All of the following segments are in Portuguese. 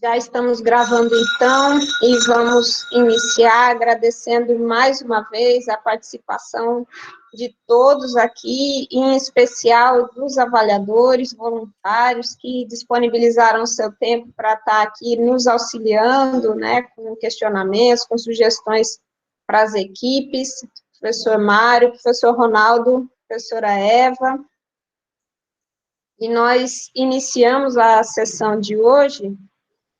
Já estamos gravando, então, e vamos iniciar agradecendo mais uma vez a participação de todos aqui, em especial dos avaliadores voluntários que disponibilizaram o seu tempo para estar aqui nos auxiliando, né, com questionamentos, com sugestões para as equipes, professor Mário, professor Ronaldo, professora Eva. E nós iniciamos a sessão de hoje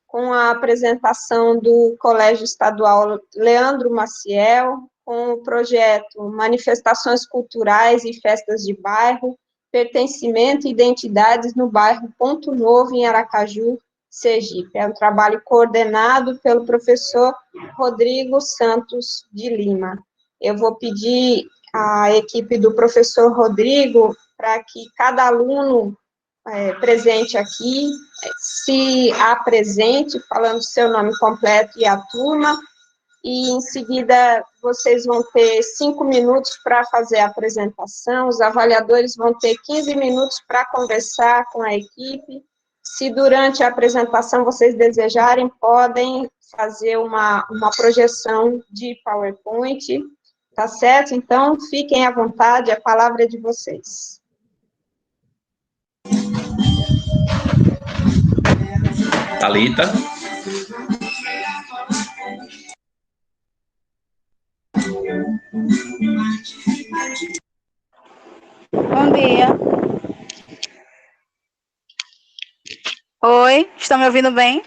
com a apresentação do Colégio Estadual Leandro Maciel, com o projeto Manifestações Culturais e Festas de Bairro, Pertencimento e Identidades no Bairro Ponto Novo, em Aracaju, Sergipe. É um trabalho coordenado pelo professor Rodrigo Santos de Lima. Eu vou pedir à equipe do professor Rodrigo para que cada aluno presente aqui se apresente, falando seu nome completo e a turma, e em seguida vocês vão ter 5 minutos para fazer a apresentação, os avaliadores vão ter 15 minutos para conversar com a equipe. Se durante a apresentação vocês desejarem, podem fazer uma projeção de PowerPoint, tá certo? Então, fiquem à vontade, a palavra é de vocês. Thalita. Bom dia. Oi, estão me ouvindo bem?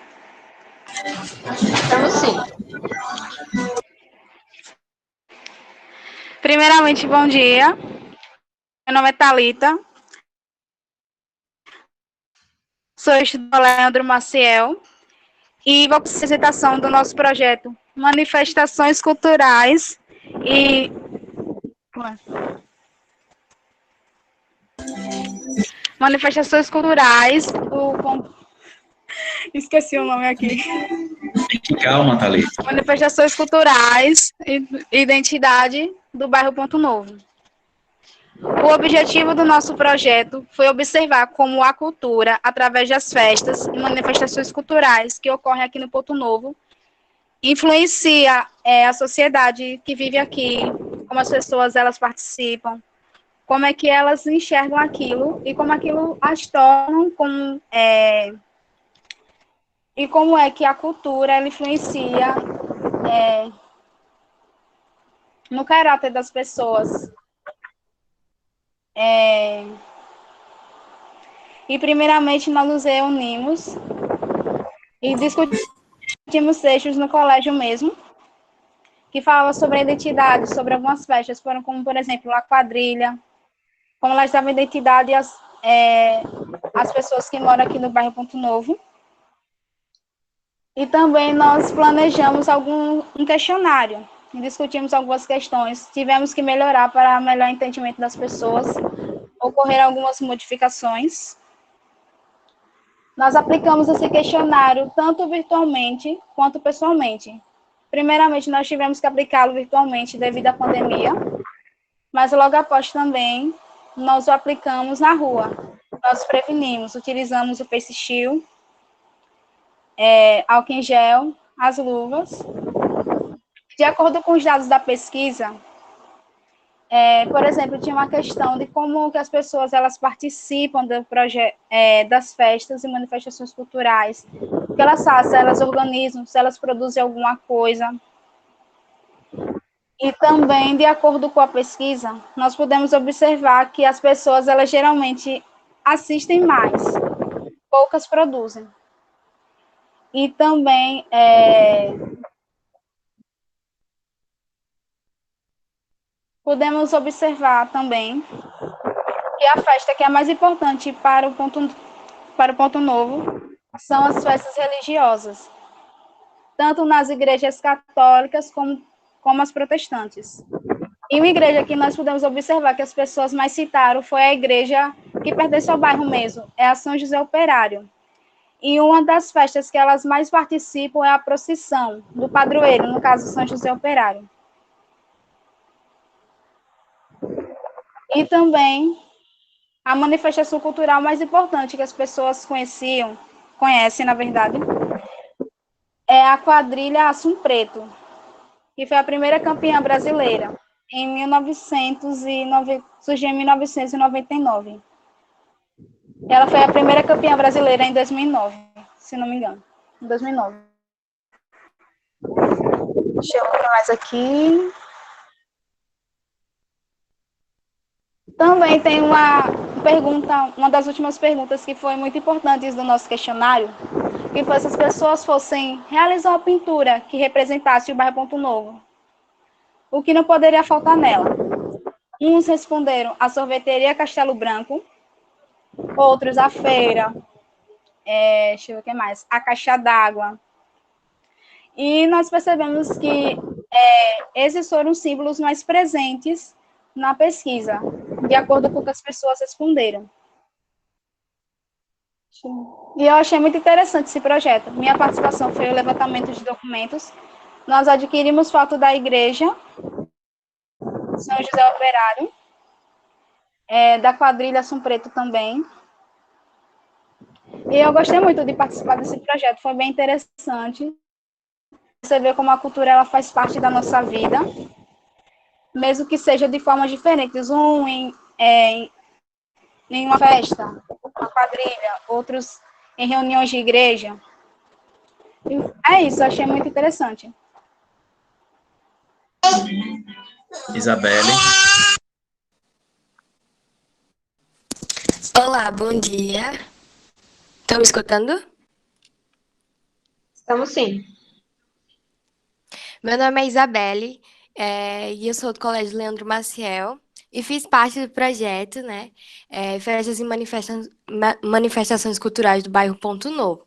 Estamos sim. Primeiramente, bom dia. Meu nome é Thalita. Sou estudante do Leandro Maciel e vou com a apresentação do nosso projeto Manifestações Culturais e Manifestações Culturais do... Esqueci o nome aqui. Calma, Thalita. Manifestações Culturais e Identidade do Bairro Ponto Novo. O objetivo do nosso projeto foi observar como a cultura, através das festas e manifestações culturais que ocorrem aqui no Ponto Novo, influencia a sociedade que vive aqui, como as pessoas elas participam, como é que elas enxergam aquilo e como aquilo as tornam como e como é que a cultura ela influencia no caráter das pessoas. E primeiramente nós nos reunimos e discutimos textos no colégio mesmo, que falava sobre a identidade, sobre algumas festas, foram como, por exemplo, a quadrilha, como elas davam identidade às pessoas que moram aqui no bairro Ponto Novo. E também nós planejamos um questionário, e discutimos algumas questões, tivemos que melhorar para melhor entendimento das pessoas, ocorreram algumas modificações. Nós aplicamos esse questionário tanto virtualmente quanto pessoalmente. Primeiramente, nós tivemos que aplicá-lo virtualmente devido à pandemia, mas logo após também, nós o aplicamos na rua. Nós prevenimos, utilizamos o Face Shield, álcool em gel, as luvas. De acordo com os dados da pesquisa, por exemplo, tinha uma questão de como que as pessoas elas participam do das festas e manifestações culturais, o que elas fazem, se elas organizam, se elas produzem alguma coisa. E também, de acordo com a pesquisa, nós podemos observar que as pessoas elas geralmente assistem mais, poucas produzem. E também podemos observar também que a festa que é mais importante para o Ponto Novo são as festas religiosas, tanto nas igrejas católicas como as protestantes. E uma igreja que nós podemos observar que as pessoas mais citaram foi a igreja que pertence ao bairro mesmo, é a São José Operário. E uma das festas que elas mais participam é a procissão do padroeiro, no caso São José Operário. E também a manifestação cultural mais importante que as pessoas conhecem, na verdade, é a quadrilha Assum Preto, que foi a primeira campeã brasileira, surgiu em 1999. Ela foi a primeira campeã brasileira em 2009, se não me engano, em 2009. Deixa eu ver mais aqui. Também tem uma pergunta, uma das últimas perguntas que foi muito importante do nosso questionário, que foi se as pessoas fossem realizar uma pintura que representasse o bairro Ponto Novo, o que não poderia faltar nela. Uns responderam a sorveteria Castelo Branco, outros a feira, deixa eu ver o que mais, a caixa d'água. E nós percebemos que esses foram os símbolos mais presentes na pesquisa, de acordo com o que as pessoas responderam. E eu achei muito interessante esse projeto. Minha participação foi o levantamento de documentos. Nós adquirimos foto da igreja, São José Operário, da quadrilha Assum Preto também. E eu gostei muito de participar desse projeto, foi bem interessante. Você vê como a cultura ela faz parte da nossa vida, mesmo que seja de formas diferentes. Em uma festa, uma quadrilha, outros em reuniões de igreja. É isso, achei muito interessante. Isabelle. Olá, bom dia. Estão me escutando? Estamos sim. Meu nome é Isabelle, e eu sou do Colégio Leandro Maciel e fiz parte do projeto, né, Festas e Manifestações Culturais do Bairro Ponto Novo.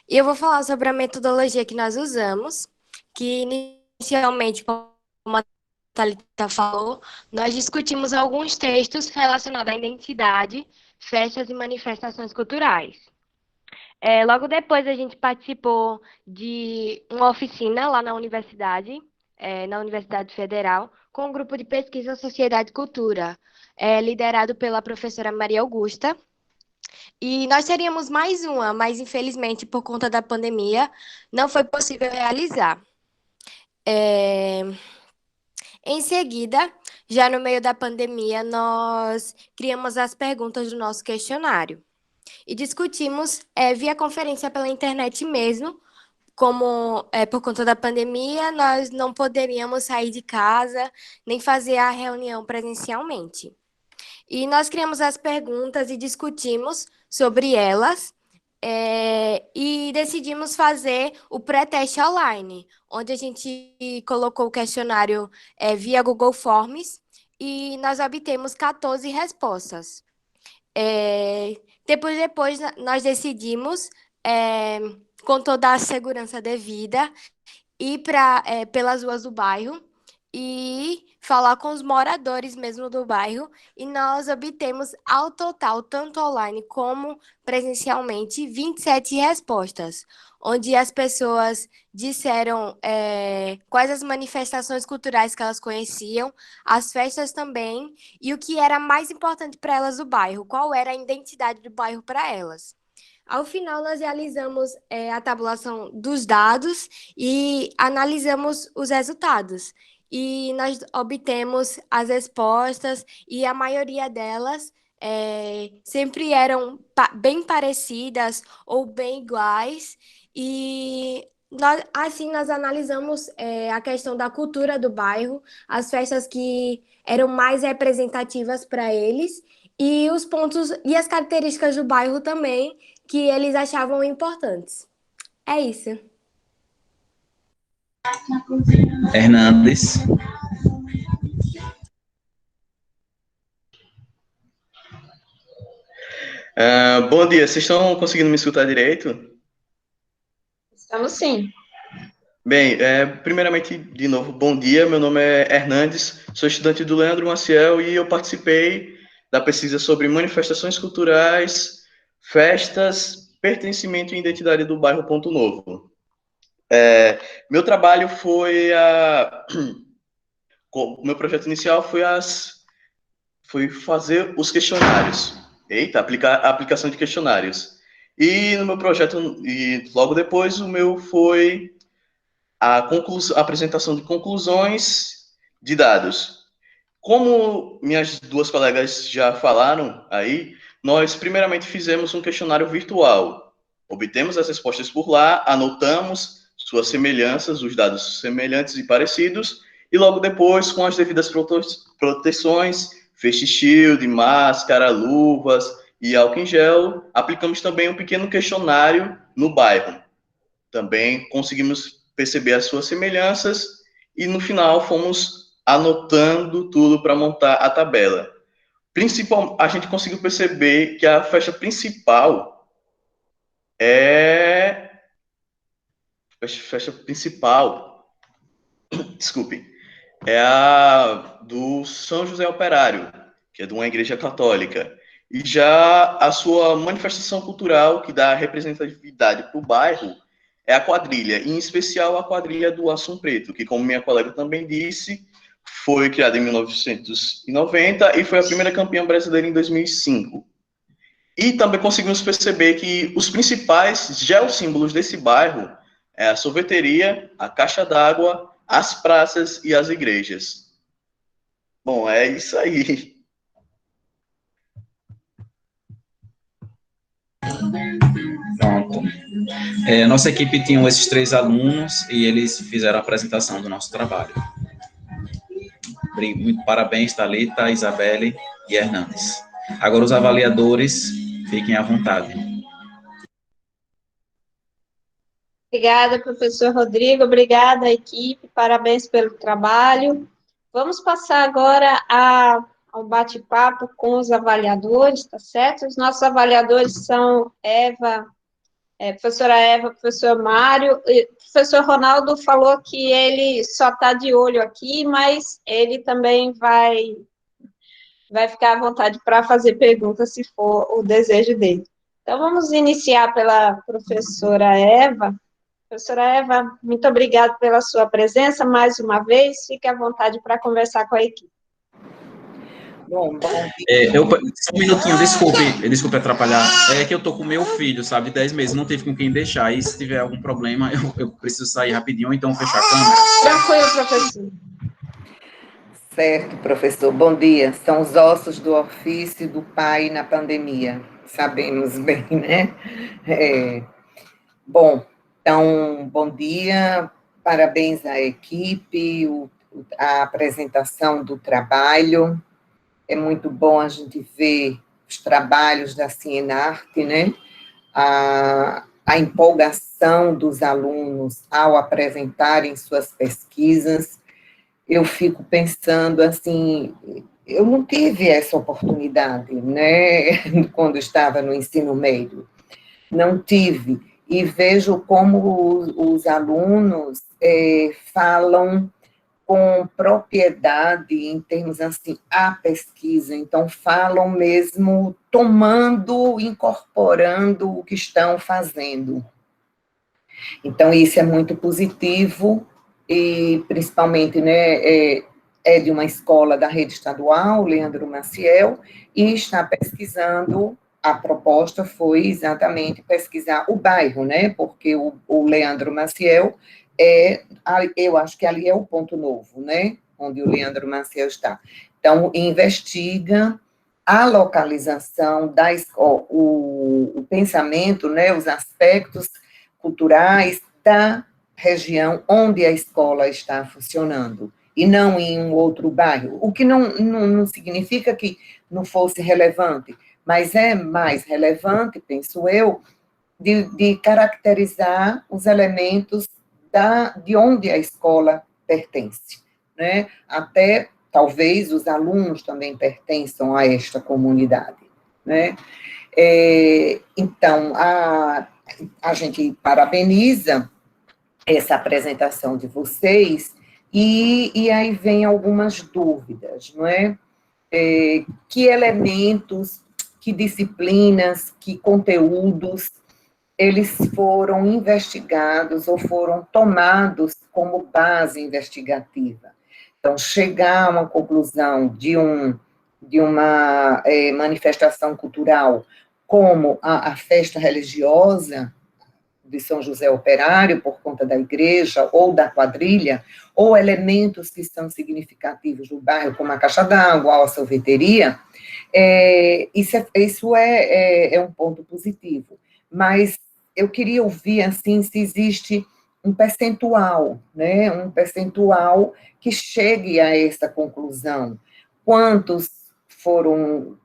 E eu vou falar sobre a metodologia que nós usamos, que inicialmente, como a Thalita falou, nós discutimos alguns textos relacionados à identidade, festas e manifestações culturais. Logo depois a gente participou de uma oficina lá na Universidade Federal, com um grupo de pesquisa Sociedade e Cultura, liderado pela professora Maria Augusta. E nós teríamos mais uma, mas infelizmente, por conta da pandemia, não foi possível realizar. Em seguida, já no meio da pandemia, nós criamos as perguntas do nosso questionário e discutimos via conferência pela internet mesmo, como por conta da pandemia, nós não poderíamos sair de casa nem fazer a reunião presencialmente. E nós criamos as perguntas e discutimos sobre elas, e decidimos fazer o pré-teste online, onde a gente colocou o questionário via Google Forms e nós obtemos 14 respostas. Depois nós decidimos, com toda a segurança devida, ir pelas ruas do bairro e falar com os moradores mesmo do bairro, e nós obtemos, ao total, tanto online como presencialmente, 27 respostas, onde as pessoas disseram quais as manifestações culturais que elas conheciam, as festas também, e o que era mais importante para elas do bairro, qual era a identidade do bairro para elas. Ao final, nós realizamos a tabulação dos dados e analisamos os resultados. E nós obtemos as respostas e a maioria delas sempre eram bem parecidas ou bem iguais. E nós analisamos a questão da cultura do bairro, as festas que eram mais representativas para eles e os pontos e as características do bairro também que eles achavam importantes. É isso. Hernandes. Bom dia, vocês estão conseguindo me escutar direito? Estamos sim. Bem, primeiramente, de novo, bom dia, meu nome é Hernandes, sou estudante do Leandro Maciel e eu participei da pesquisa sobre manifestações culturais, festas, pertencimento e identidade do bairro Ponto Novo. Meu trabalho foi o meu projeto inicial foi fazer os questionários. aplicação de questionários. E no meu projeto, e logo depois, o meu foi a apresentação de conclusões de dados. Como minhas duas colegas já falaram aí, nós primeiramente fizemos um questionário virtual. Obtemos as respostas por lá, anotamos suas semelhanças, os dados semelhantes e parecidos, e logo depois, com as devidas proteções, face shield, máscara, luvas e álcool em gel, aplicamos também um pequeno questionário no bairro. Também conseguimos perceber as suas semelhanças e no final fomos anotando tudo para montar a tabela. A gente conseguiu perceber que a festa principal desculpe, é a do São José Operário, que é de uma igreja católica. E já a sua manifestação cultural, que dá representatividade para o bairro, é a quadrilha, em especial a quadrilha do Assum Preto, que, como minha colega também disse, foi criada em 1990 e foi a primeira campeã brasileira em 2005. E também conseguimos perceber que os principais geossímbolos desse bairro é a sorveteria, a caixa d'água, as praças e as igrejas. Bom, é isso aí. Pronto. Nossa equipe tinha esses 3 alunos e eles fizeram a apresentação do nosso trabalho. Muito parabéns, Thalita, Isabelle e Hernandes. Agora os avaliadores, fiquem à vontade. Obrigada, professor Rodrigo, obrigada, equipe, parabéns pelo trabalho. Vamos passar agora ao bate-papo com os avaliadores, tá certo? Os nossos avaliadores são professora Eva, professor Mário, e o professor Ronaldo falou que ele só está de olho aqui, mas ele também vai ficar à vontade para fazer perguntas, se for o desejo dele. Então, vamos iniciar pela professora Eva. Professora Eva, muito obrigada pela sua presença mais uma vez. Fique à vontade para conversar com a equipe. Bom. Só um minutinho, desculpe atrapalhar. É que eu tô com meu filho, sabe, 10 meses, não teve com quem deixar. E se tiver algum problema, eu preciso sair rapidinho, ou então fechar a câmera. Tranquilo, professor. Certo, professor. Bom dia. São os ossos do ofício do pai na pandemia. Sabemos bem, né? Bom, então, bom dia. Parabéns à equipe, a apresentação do trabalho. É muito bom a gente ver os trabalhos da Cienarte, né? A empolgação dos alunos ao apresentarem suas pesquisas. Eu fico pensando, assim, eu não tive essa oportunidade, né? Quando estava no ensino médio. Não tive. E vejo como os alunos falam com propriedade em termos assim, a pesquisa, então falam mesmo incorporando o que estão fazendo. Então isso é muito positivo e principalmente, né, é de uma escola da rede estadual, Leandro Maciel, e está pesquisando, a proposta foi exatamente pesquisar o bairro, né, porque o Leandro Maciel eu acho que ali é o ponto novo, né? Onde o Leandro Maciel está. Então, investiga a localização da escola, o pensamento, né? Os aspectos culturais da região onde a escola está funcionando, e não em um outro bairro. O que não significa que não fosse relevante, mas é mais relevante, penso eu, de caracterizar os elementos de onde a escola pertence, né? Até, talvez, os alunos também pertençam a esta comunidade, né? Então, a gente parabeniza essa apresentação de vocês, e aí vem algumas dúvidas, não é? Que elementos, que disciplinas, que conteúdos eles foram investigados ou foram tomados como base investigativa. Então, chegar a uma conclusão de de uma manifestação cultural, como a festa religiosa de São José Operário, por conta da igreja ou da quadrilha, ou elementos que são significativos do bairro, como a caixa d'água ou a sorveteria, isso é um ponto positivo. Mas eu queria ouvir, assim, se existe um percentual, né, um percentual que chegue a essa conclusão. Quantos formulários,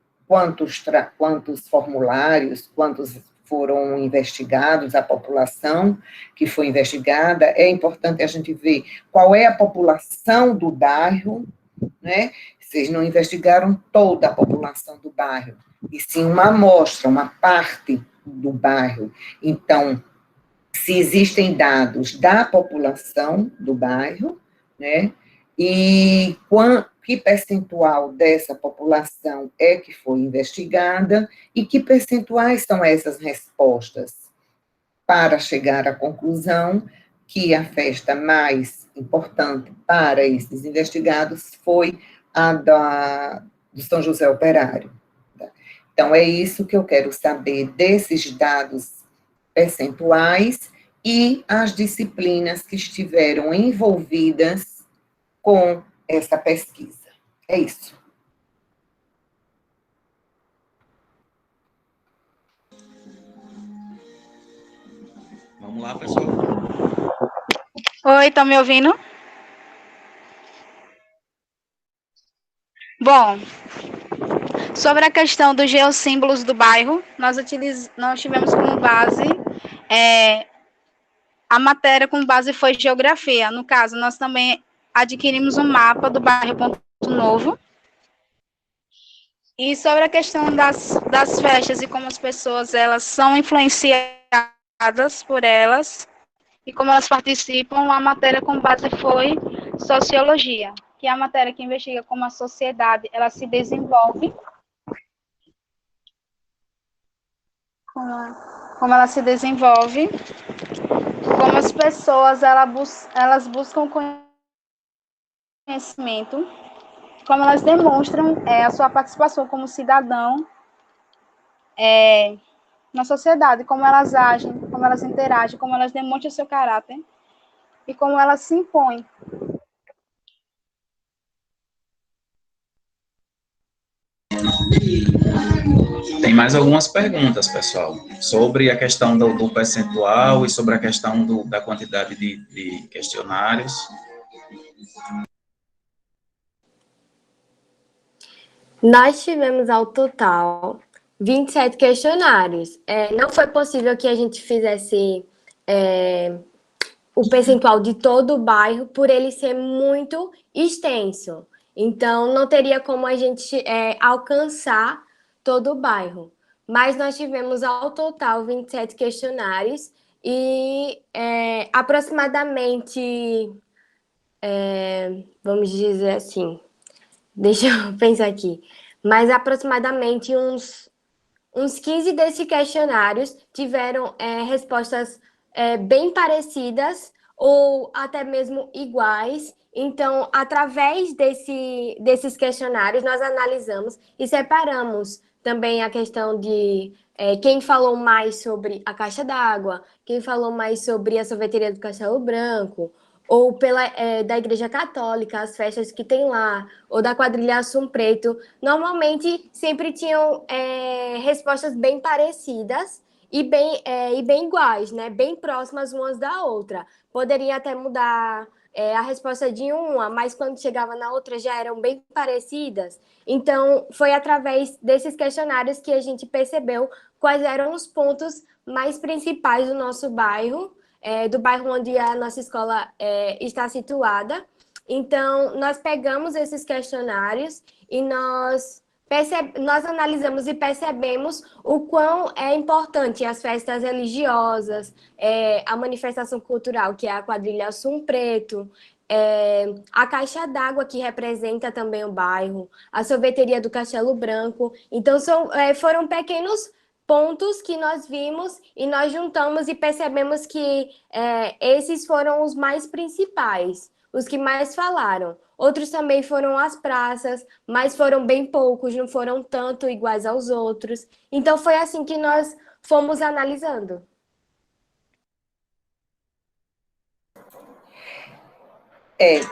quantos foram investigados, a população que foi investigada, é importante a gente ver qual é a população do bairro, né? Vocês não investigaram toda a população do bairro, e sim uma amostra, uma parte do bairro. Então, se existem dados da população do bairro, né? E que percentual dessa população é que foi investigada e que percentuais são essas respostas para chegar à conclusão que a festa mais importante para esses investigados foi a do São José Operário. Então, é isso que eu quero saber desses dados percentuais e as disciplinas que estiveram envolvidas com essa pesquisa. É isso. Vamos lá, pessoal. Oi, estão me ouvindo? Bom, sobre a questão dos geossímbolos do bairro, nós tivemos como base, a matéria com base foi geografia. No caso, nós também adquirimos um mapa do bairro Ponto Novo. E sobre a questão das festas e como as pessoas elas são influenciadas por elas e como elas participam, a matéria com base foi sociologia, que é a matéria que investiga como a sociedade ela se desenvolve, como ela se desenvolve, como as pessoas elas buscam conhecimento, como elas demonstram a sua participação como cidadão na sociedade, como elas agem, como elas interagem, como elas demonstram seu caráter e como elas se impõem. Tem mais algumas perguntas, pessoal, sobre a questão do percentual e sobre a questão da quantidade de questionários. Nós tivemos ao total 27 questionários. Não foi possível que a gente fizesse o percentual de todo o bairro, por ele ser muito extenso. Então, não teria como a gente alcançar todo o bairro. Mas nós tivemos ao total 27 questionários e aproximadamente, vamos dizer assim, deixa eu pensar aqui, mas aproximadamente uns 15 desses questionários tiveram respostas bem parecidas ou até mesmo iguais. Então, através desses questionários, nós analisamos e separamos também a questão de quem falou mais sobre a caixa d'água, quem falou mais sobre a sorveteria do Castelo Branco, ou da Igreja Católica, as festas que tem lá, ou da quadrilha Assum Preto. Normalmente, sempre tinham respostas bem parecidas e bem iguais, né? Bem próximas umas da outra. Poderia até mudar a resposta de uma, mas quando chegava na outra já eram bem parecidas. Então, foi através desses questionários que a gente percebeu quais eram os pontos mais principais do nosso bairro, do bairro onde a nossa escola está situada. Então, nós pegamos esses questionários e nós analisamos e percebemos o quão é importante as festas religiosas, a manifestação cultural, que é a quadrilha Assum Preto, a caixa d'água, que representa também o bairro, a sorveteria do Castelo Branco. Então, foram pequenos pontos que nós vimos e nós juntamos e percebemos que esses foram os mais principais. os que mais falaram. Outros também foram às praças, mas foram bem poucos, não foram tanto iguais aos outros. Então foi assim que nós fomos analisando.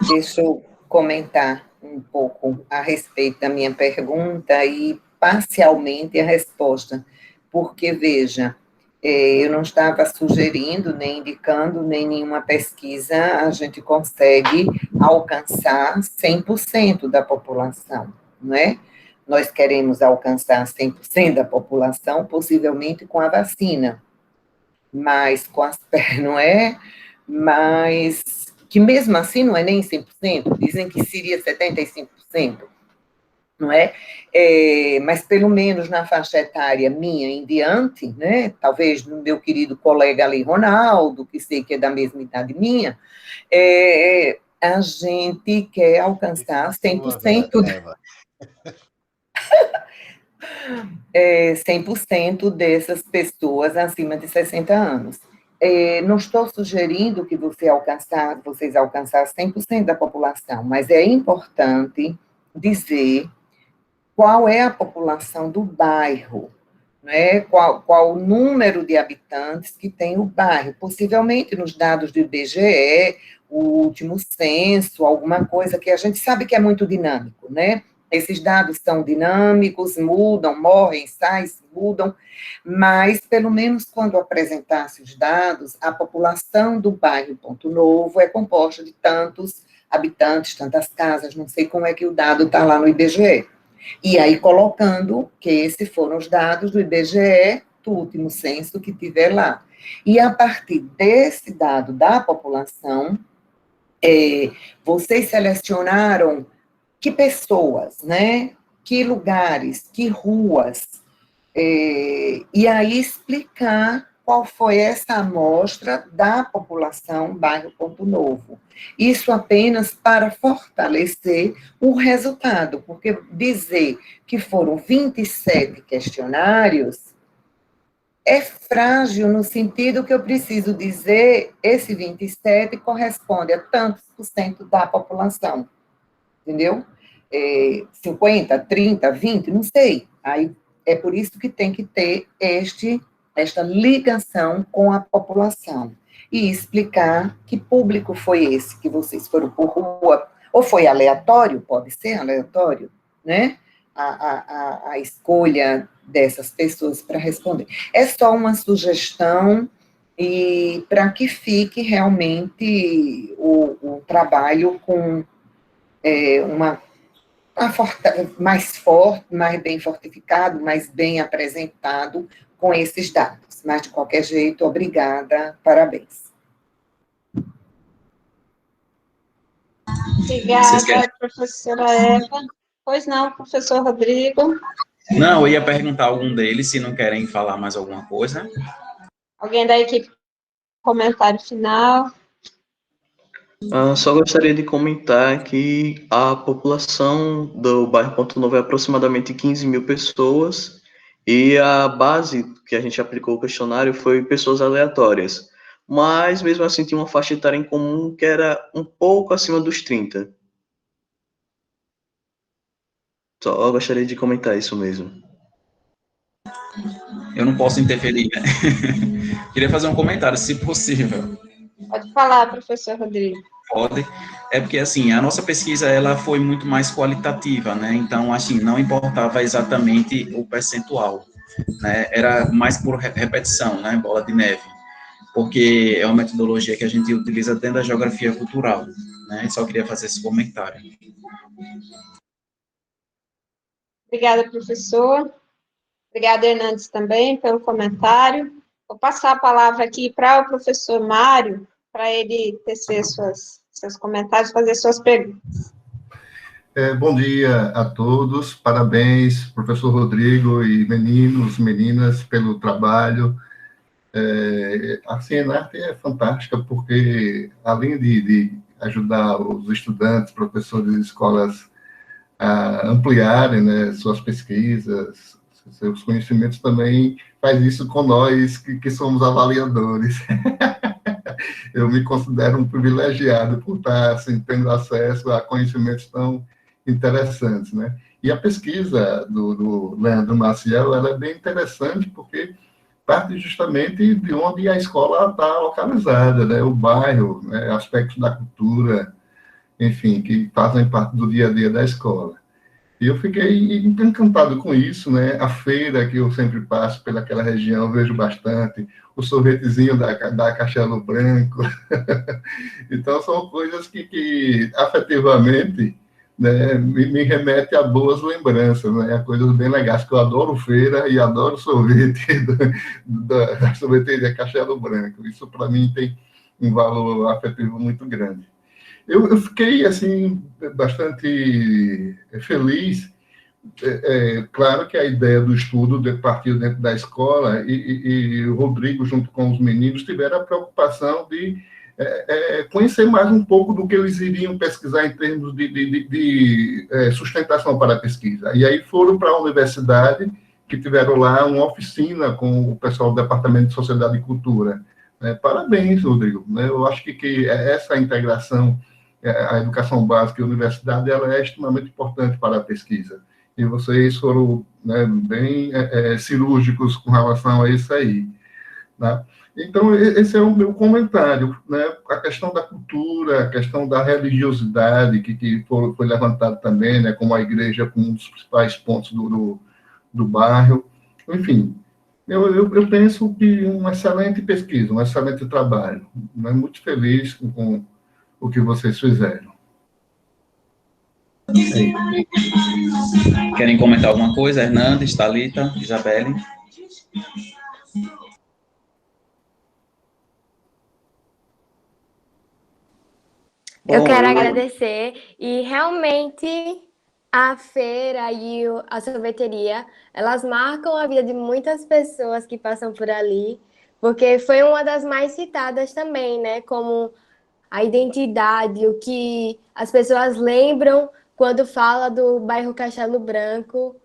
Deixa eu comentar um pouco a respeito da minha pergunta e parcialmente a resposta, porque, veja, eu não estava sugerindo, nem indicando, nem nenhuma pesquisa, a gente consegue alcançar 100% da população, não é? Nós queremos alcançar 100% da população, possivelmente com a vacina, mas com as não é? Mas que mesmo assim não é nem 100%, dizem que seria 75%, não é? Mas pelo menos na faixa etária minha em diante, né, talvez do meu querido colega ali, Ronaldo, que sei que é da mesma idade minha, a gente quer alcançar 100%, 100% dessas pessoas acima de 60 anos. Não estou sugerindo que vocês alcançassem 100% da população, mas é importante dizer qual é a população do bairro, né? Qual o número de habitantes que tem o bairro. Possivelmente, nos dados do IBGE, o último censo, alguma coisa que a gente sabe que é muito dinâmico, né? Esses dados são dinâmicos, mudam, morrem, saem, mudam, mas, pelo menos, quando apresentasse os dados, a população do bairro Ponto Novo é composta de tantos habitantes, tantas casas, não sei como é que o dado está lá no IBGE. E aí, colocando que esses foram os dados do IBGE, do último censo que tiver lá. E, a partir desse dado da população, vocês selecionaram que pessoas, né? Que lugares, que ruas, e aí explicar qual foi essa amostra da população bairro Ponto Novo. Isso apenas para fortalecer o resultado, porque dizer que foram 27 questionários é frágil no sentido que eu preciso dizer esse 27 corresponde a tantos por cento da população, entendeu? 50, 30, 20, não sei. Aí é por isso que tem que ter esta ligação com a população e explicar que público foi esse que vocês foram por rua, ou foi aleatório, pode ser aleatório, né? A escolha dessas pessoas para responder. É só uma sugestão e para que fique realmente o trabalho com mais forte, mais bem fortificado, mais bem apresentado com esses dados. Mas, de qualquer jeito, obrigada, parabéns. Obrigada, professora Eva. Pois não, professor Rodrigo. Não, eu ia perguntar a algum deles, se não querem falar mais alguma coisa. Alguém da equipe, comentário final? Só gostaria de comentar que a população do bairro Ponto Novo é aproximadamente 15 mil pessoas e a base que a gente aplicou o questionário foi pessoas aleatórias, mas mesmo assim tinha uma faixa etária em comum que era um pouco acima dos 30. Só gostaria de comentar isso mesmo. Eu não posso interferir, né? Queria fazer um comentário, se possível. Pode falar, professor Rodrigo. Pode. É porque, assim, a nossa pesquisa, ela foi muito mais qualitativa, né? Então, assim, não importava exatamente o percentual, né? Era mais por repetição, né? Bola de neve. Porque é uma metodologia que a gente utiliza dentro da geografia cultural, né? Só queria fazer esse comentário. Obrigada, professor. Obrigada, Hernandes, também, pelo comentário. Vou passar a palavra aqui para o professor Mário, para ele tecer seus comentários, fazer suas perguntas. Bom dia a todos, parabéns, professor Rodrigo e meninos, meninas, pelo trabalho. A Cienarte é fantástica porque, além de ajudar os estudantes, professores de escolas a ampliarem, né, suas pesquisas, seus conhecimentos, também faz isso com nós, que somos avaliadores. eu me considero um privilegiado por estar assim, tendo acesso a conhecimentos tão interessantes, né? E a pesquisa do Leandro Maciel, ela é bem interessante porque parte justamente de onde a escola está localizada, né? O bairro, né? Aspectos da cultura, enfim, que fazem parte do dia a dia da escola. E eu fiquei encantado com isso, né? A feira que eu sempre passo pelaquela região, eu vejo bastante, o sorvetezinho da Castelo Branco. Então, são coisas que afetivamente, né, me remete a boas lembranças, né? A coisas bem legais, que eu adoro feira e adoro sorvete da sorveteria Castelo Branco. Isso, para mim, tem um valor afetivo muito grande. Eu fiquei, assim, bastante feliz. Claro que a ideia do estudo partiu dentro da escola e o Rodrigo, junto com os meninos, tiveram a preocupação de conhecer mais um pouco do que eles iriam pesquisar em termos de sustentação para a pesquisa. E aí foram para a universidade, que tiveram lá uma oficina com o pessoal do Departamento de Sociedade e Cultura. Parabéns, Rodrigo. Eu acho que essa integração, a educação básica e a universidade, ela é extremamente importante para a pesquisa. E vocês foram, né, bem cirúrgicos com relação a isso aí. Né? Então, esse é o meu comentário. Né? A questão da cultura, a questão da religiosidade, que foi levantado também, né, como a igreja como um dos principais pontos do bairro. Enfim, eu penso que uma excelente pesquisa, um excelente trabalho. Né? Muito feliz com o que vocês fizeram. Querem comentar alguma coisa? Hernandes, Thalita, Isabelle? Eu quero agradecer e realmente a feira e a sorveteria, elas marcam a vida de muitas pessoas que passam por ali, porque foi uma das mais citadas também, né? Como a identidade, o que as pessoas lembram quando fala do bairro Castelo Branco,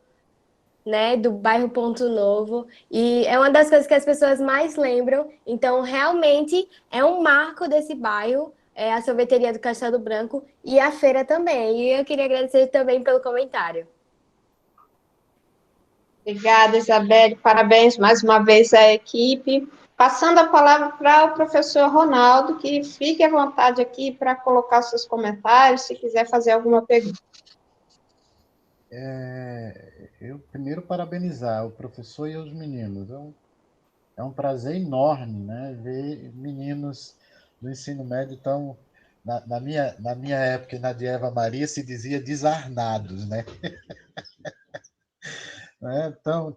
né, do bairro Ponto Novo, e é uma das coisas que as pessoas mais lembram, então realmente é um marco desse bairro, a sorveteria do Castelo Branco e a feira também, e eu queria agradecer também pelo comentário. Obrigada, Isabelle, parabéns mais uma vez à equipe. Passando a palavra para o professor Ronaldo, que fique à vontade aqui para colocar seus comentários, se quiser fazer alguma pergunta. Eu primeiro parabenizar o professor e os meninos. É um prazer enorme, né, ver meninos do ensino médio tão... Na minha época e na de Eva Maria se dizia desarnados, né?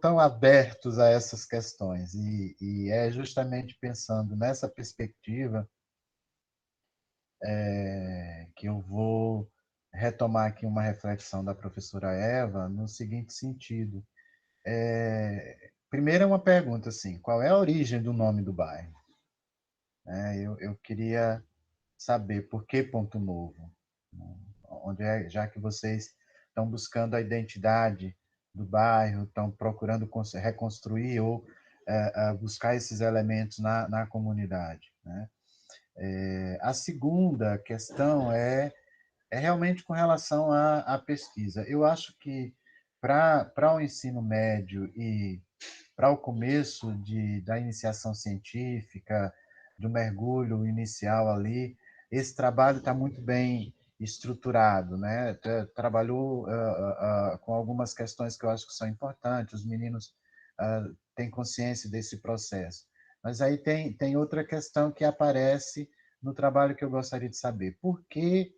Tão abertos a essas questões. E é justamente pensando nessa perspectiva que eu vou retomar aqui uma reflexão da professora Eva no seguinte sentido. Primeiro é uma pergunta assim, qual é a origem do nome do bairro? Eu queria saber por que Ponto Novo, já que vocês estão buscando a identidade do bairro, estão procurando reconstruir ou buscar esses elementos na comunidade, né? A segunda questão é realmente com relação à pesquisa. Eu acho que para o ensino médio e para o começo da iniciação científica, do mergulho inicial ali, esse trabalho está muito bem estruturado, né? Trabalhou com algumas questões que eu acho que são importantes, os meninos têm consciência desse processo. Mas aí tem outra questão que aparece no trabalho que eu gostaria de saber. Por que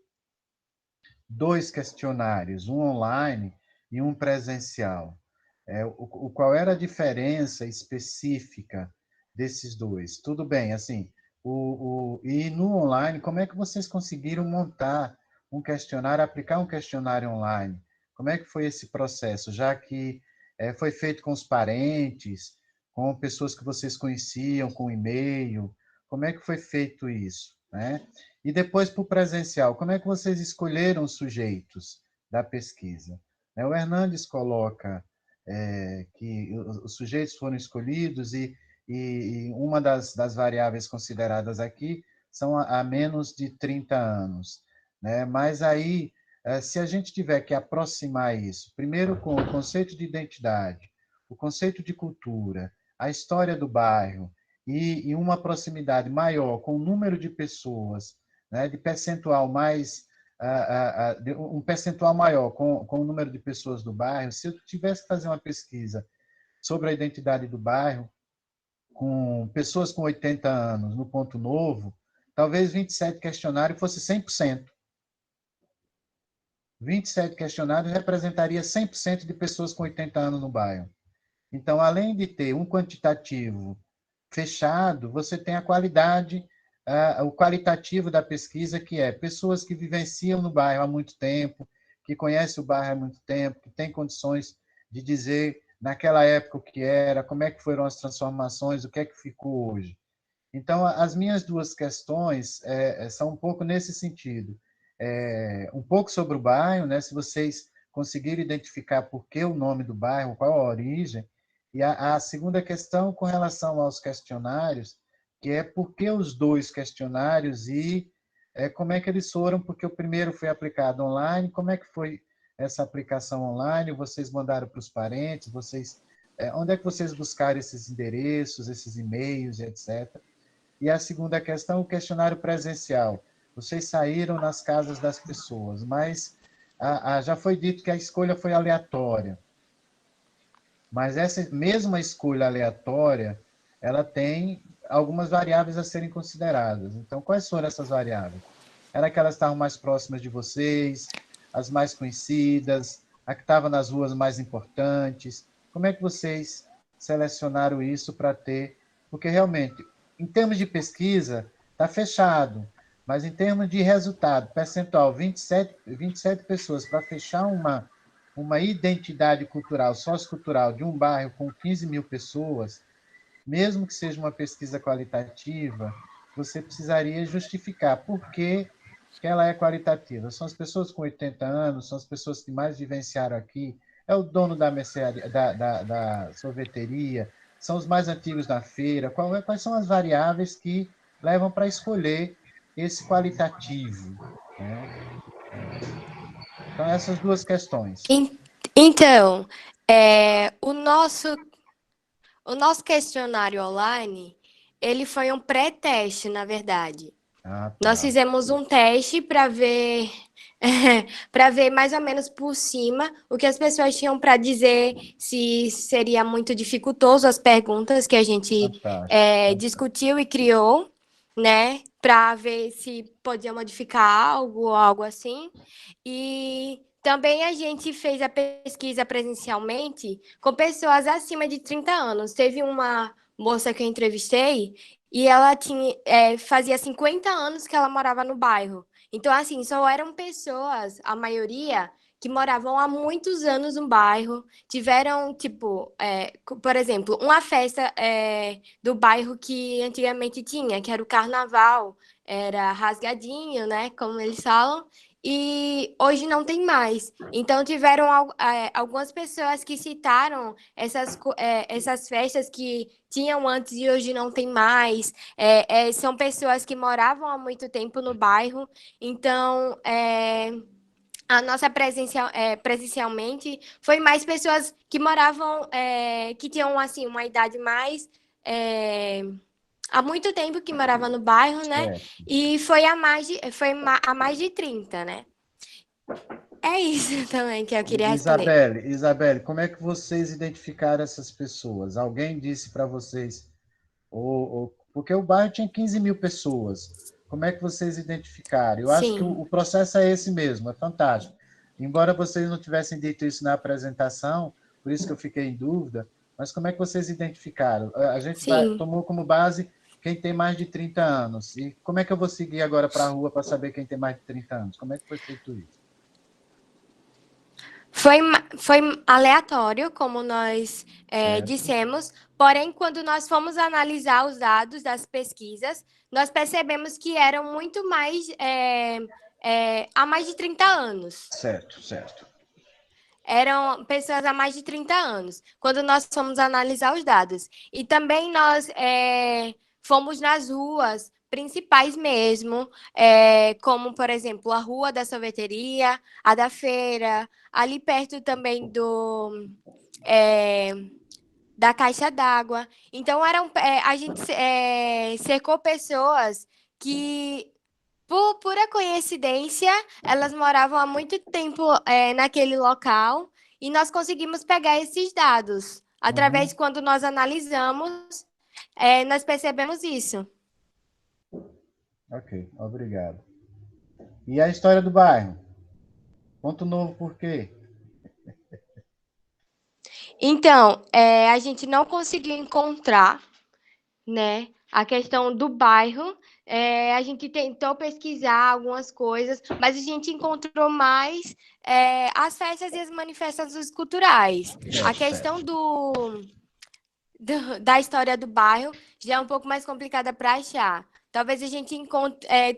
2 questionários, um online e um presencial? Qual era a diferença específica desses 2? Tudo bem, assim, e no online, como é que vocês conseguiram montar um questionário, aplicar um questionário online? Como é que foi esse processo? Já que foi feito com os parentes, com pessoas que vocês conheciam, com e-mail, como é que foi feito isso, né? E depois, para o presencial, como é que vocês escolheram os sujeitos da pesquisa? O Hernandes coloca que os sujeitos foram escolhidos e uma das variáveis consideradas aqui são a menos de 30 anos. Né? Mas aí, se a gente tiver que aproximar isso, primeiro com o conceito de identidade, o conceito de cultura, a história do bairro, e uma proximidade maior com o número de pessoas, né, de percentual mais, um percentual maior com o número de pessoas do bairro, se eu tivesse que fazer uma pesquisa sobre a identidade do bairro, com pessoas com 80 anos no Ponto Novo, talvez 27 questionários fosse 100%. 27 questionários representaria 100% de pessoas com 80 anos no bairro. Então, além de ter um quantitativo fechado, você tem a qualidade, o qualitativo da pesquisa, que é pessoas que vivenciam no bairro há muito tempo, que conhecem o bairro há muito tempo, que têm condições de dizer naquela época o que era, como é que foram as transformações, o que é que ficou hoje. Então, as minhas duas questões são um pouco nesse sentido. Um pouco sobre o bairro, né? Se vocês conseguirem identificar por que o nome do bairro, qual a origem, e a segunda questão com relação aos questionários, que é por que os dois questionários e como é que eles foram, porque o primeiro foi aplicado online, como é que foi essa aplicação online, vocês mandaram para os parentes, onde é que vocês buscaram esses endereços, esses e-mails, etc. E a segunda questão, o questionário presencial. Vocês saíram nas casas das pessoas, mas já foi dito que a escolha foi aleatória. Mas essa mesma escolha aleatória, ela tem algumas variáveis a serem consideradas. Então, quais foram essas variáveis? Era que elas estavam mais próximas de vocês, as mais conhecidas, a que estava nas ruas mais importantes. Como é que vocês selecionaram isso para ter? Porque, realmente, em termos de pesquisa, está fechado, mas em termos de resultado, percentual, 27 pessoas para fechar uma identidade cultural, sociocultural de um bairro com 15 mil pessoas, mesmo que seja uma pesquisa qualitativa, você precisaria justificar por que ela é qualitativa. São as pessoas com 80 anos, são as pessoas que mais vivenciaram aqui, é o dono da mercearia, da sorveteria, são os mais antigos da feira, quais são as variáveis que levam para escolher esse qualitativo, né? Então, essas duas questões. Então, o nosso questionário online, ele foi um pré-teste, na verdade. Tá. Nós fizemos um teste para ver para ver mais ou menos por cima o que as pessoas tinham para dizer, se seria muito dificultoso as perguntas que a gente discutiu e criou, né? Para ver se podia modificar algo ou algo assim. E também a gente fez a pesquisa presencialmente com pessoas acima de 30 anos. Teve uma moça que eu entrevistei e ela fazia 50 anos que ela morava no bairro. Então, assim, só eram pessoas, a maioria, que moravam há muitos anos no bairro, tiveram, tipo, por exemplo, uma festa do bairro que antigamente tinha, que era o carnaval, era rasgadinho, né, como eles falam, e hoje não tem mais. Então, tiveram algumas pessoas que citaram essas festas que tinham antes e hoje não tem mais. São pessoas que moravam há muito tempo no bairro. Então, a nossa presencialmente foi mais pessoas que moravam, que tinham assim uma idade mais há muito tempo que morava no bairro, né? E foi há mais de 30, né? É isso também que eu queria responder. Isabelle, como é que vocês identificaram essas pessoas? Alguém disse para vocês, porque o bairro tinha 15 mil pessoas, como é que vocês identificaram? Eu acho que o processo é esse mesmo, é fantástico. Embora vocês não tivessem dito isso na apresentação, por isso que eu fiquei em dúvida, mas como é que vocês identificaram? A gente tomou como base quem tem mais de 30 anos. E como é que eu vou seguir agora para a rua para saber quem tem mais de 30 anos? Como é que foi feito isso? Foi aleatório, como nós dissemos, porém, quando nós fomos analisar os dados das pesquisas, nós percebemos que eram muito mais há mais de 30 anos. Certo. Eram pessoas há mais de 30 anos, quando nós fomos analisar os dados. E também nós fomos nas ruas principais mesmo, como, por exemplo, a Rua da Sorveteria, a da Feira, ali perto também da Caixa d'Água. Então, a gente cercou pessoas que, por pura coincidência, elas moravam há muito tempo naquele local e nós conseguimos pegar esses dados. Através, quando nós analisamos, nós percebemos isso. Ok, obrigado. E a história do bairro? Ponto Novo, por quê? Então, a gente não conseguiu encontrar, né, a questão do bairro. A gente tentou pesquisar algumas coisas, mas a gente encontrou mais as festas e as manifestações culturais. A questão da história do bairro já é um pouco mais complicada para achar. Talvez a gente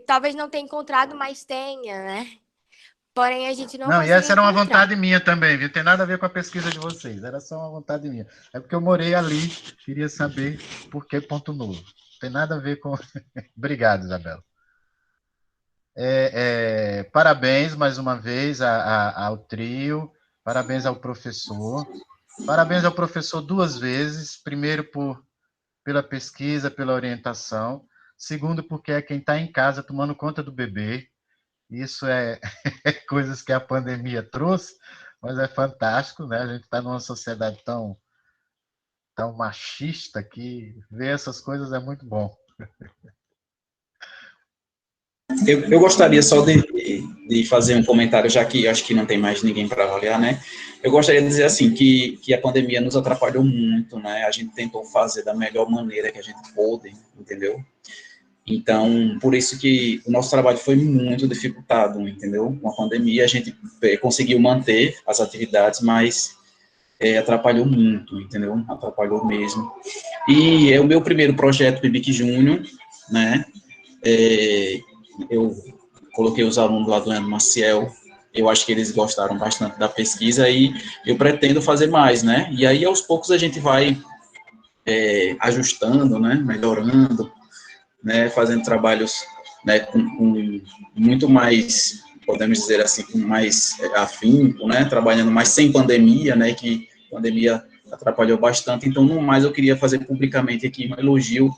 talvez não tenha encontrado, mas tenha, né? Porém, a gente não Não, e conseguiu essa era uma encontrar. vontade minha também, viu? Tem nada a ver com a pesquisa de vocês, era só uma vontade minha. É porque eu morei ali, queria saber por que Ponto Novo. Não tem nada a ver com... Obrigado, Isabela. Parabéns mais uma vez ao trio, parabéns ao professor. Parabéns ao professor 2 vezes. Primeiro, pela pesquisa, pela orientação. Segundo, porque é quem está em casa tomando conta do bebê. Isso é coisas que a pandemia trouxe, mas é fantástico, né? A gente está numa sociedade tão machista que ver essas coisas é muito bom. Eu gostaria só de fazer um comentário, já que acho que não tem mais ninguém para avaliar, né? Eu gostaria de dizer assim, que a pandemia nos atrapalhou muito, né? A gente tentou fazer da melhor maneira que a gente pôde, entendeu? Então, por isso que o nosso trabalho foi muito dificultado, entendeu? Com a pandemia, a gente conseguiu manter as atividades, mas atrapalhou muito, entendeu? Atrapalhou mesmo. E é o meu primeiro projeto PIBIC Júnior, né? Eu coloquei os alunos lá do Leandro Maciel, eu acho que eles gostaram bastante da pesquisa e eu pretendo fazer mais, né? E aí, aos poucos, a gente vai ajustando, né? Melhorando, né? Fazendo trabalhos, né? Com muito mais, podemos dizer assim, com mais afinco, né? Trabalhando mais sem pandemia, né? Que a pandemia atrapalhou bastante. Então, no mais, eu queria fazer publicamente aqui um elogio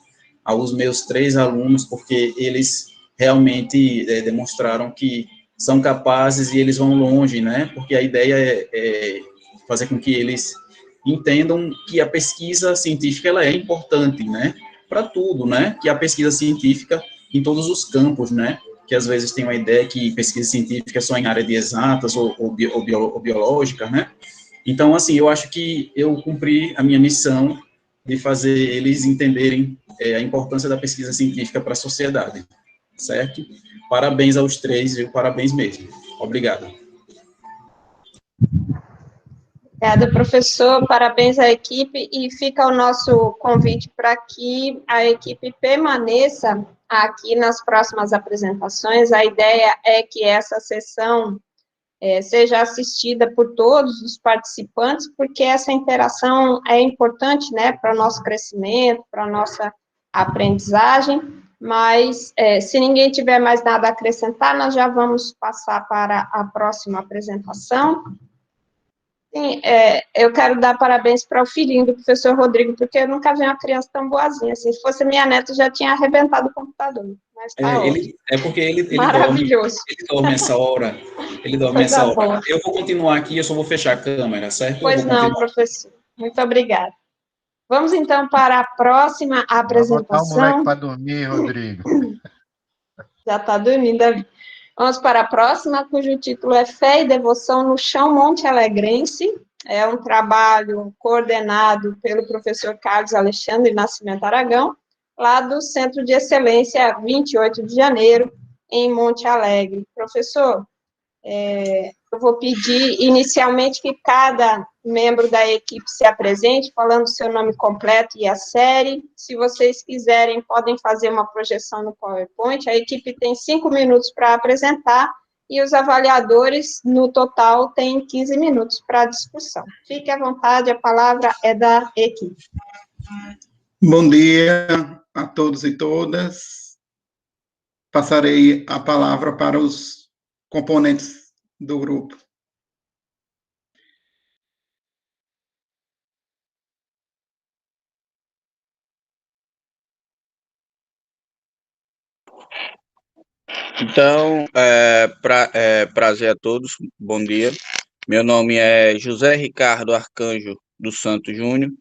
aos meus 3 alunos, porque eles realmente demonstraram que são capazes e eles vão longe, né? Porque a ideia é fazer com que eles entendam que a pesquisa científica ela é importante, né? Para tudo, né? Que a pesquisa científica em todos os campos, né? Que às vezes tem uma ideia que pesquisa científica é só em área de exatas ou biológica, né? Então, assim, eu acho que eu cumpri a minha missão de fazer eles entenderem a importância da pesquisa científica para a sociedade, certo? Parabéns aos 3, viu? Parabéns mesmo. Obrigado. Obrigada, professor. Parabéns à equipe e fica o nosso convite para que a equipe permaneça aqui nas próximas apresentações. A ideia é que essa sessão seja assistida por todos os participantes, porque essa interação é importante, né, para o nosso crescimento, para a nossa aprendizagem, mas se ninguém tiver mais nada a acrescentar, nós já vamos passar para a próxima apresentação. Sim, eu quero dar parabéns para o filhinho do professor Rodrigo, porque eu nunca vi uma criança tão boazinha, assim, se fosse minha neta, já tinha arrebentado o computador, mas tá ótimo. Porque ele Maravilhoso. dorme essa hora, hora. Eu vou continuar aqui, eu só vou fechar a câmera, certo? Pois não, professor. Muito obrigada. Vamos, então, para a próxima apresentação. Vou botar o moleque para dormir, Rodrigo. Já está dormindo, Davi. Vamos para a próxima, cujo título é Fé e Devoção no Chão Monte Alegrense. É um trabalho coordenado pelo professor Carlos Alexandre Nascimento Aragão, lá do Centro de Excelência 28 de Janeiro, em Monte Alegre. Professor, eu vou pedir inicialmente que cada membro da equipe se apresente, falando o seu nome completo e a série. Se vocês quiserem, podem fazer uma projeção no PowerPoint. A equipe tem 5 minutos para apresentar e os avaliadores, no total, têm 15 minutos para discussão. Fique à vontade, a palavra é da equipe. Bom dia a todos e todas. passarei a palavra para os componentes do grupo. Então, prazer a todos, bom dia. Meu nome é José Ricardo Arcanjo dos Santos Júnior,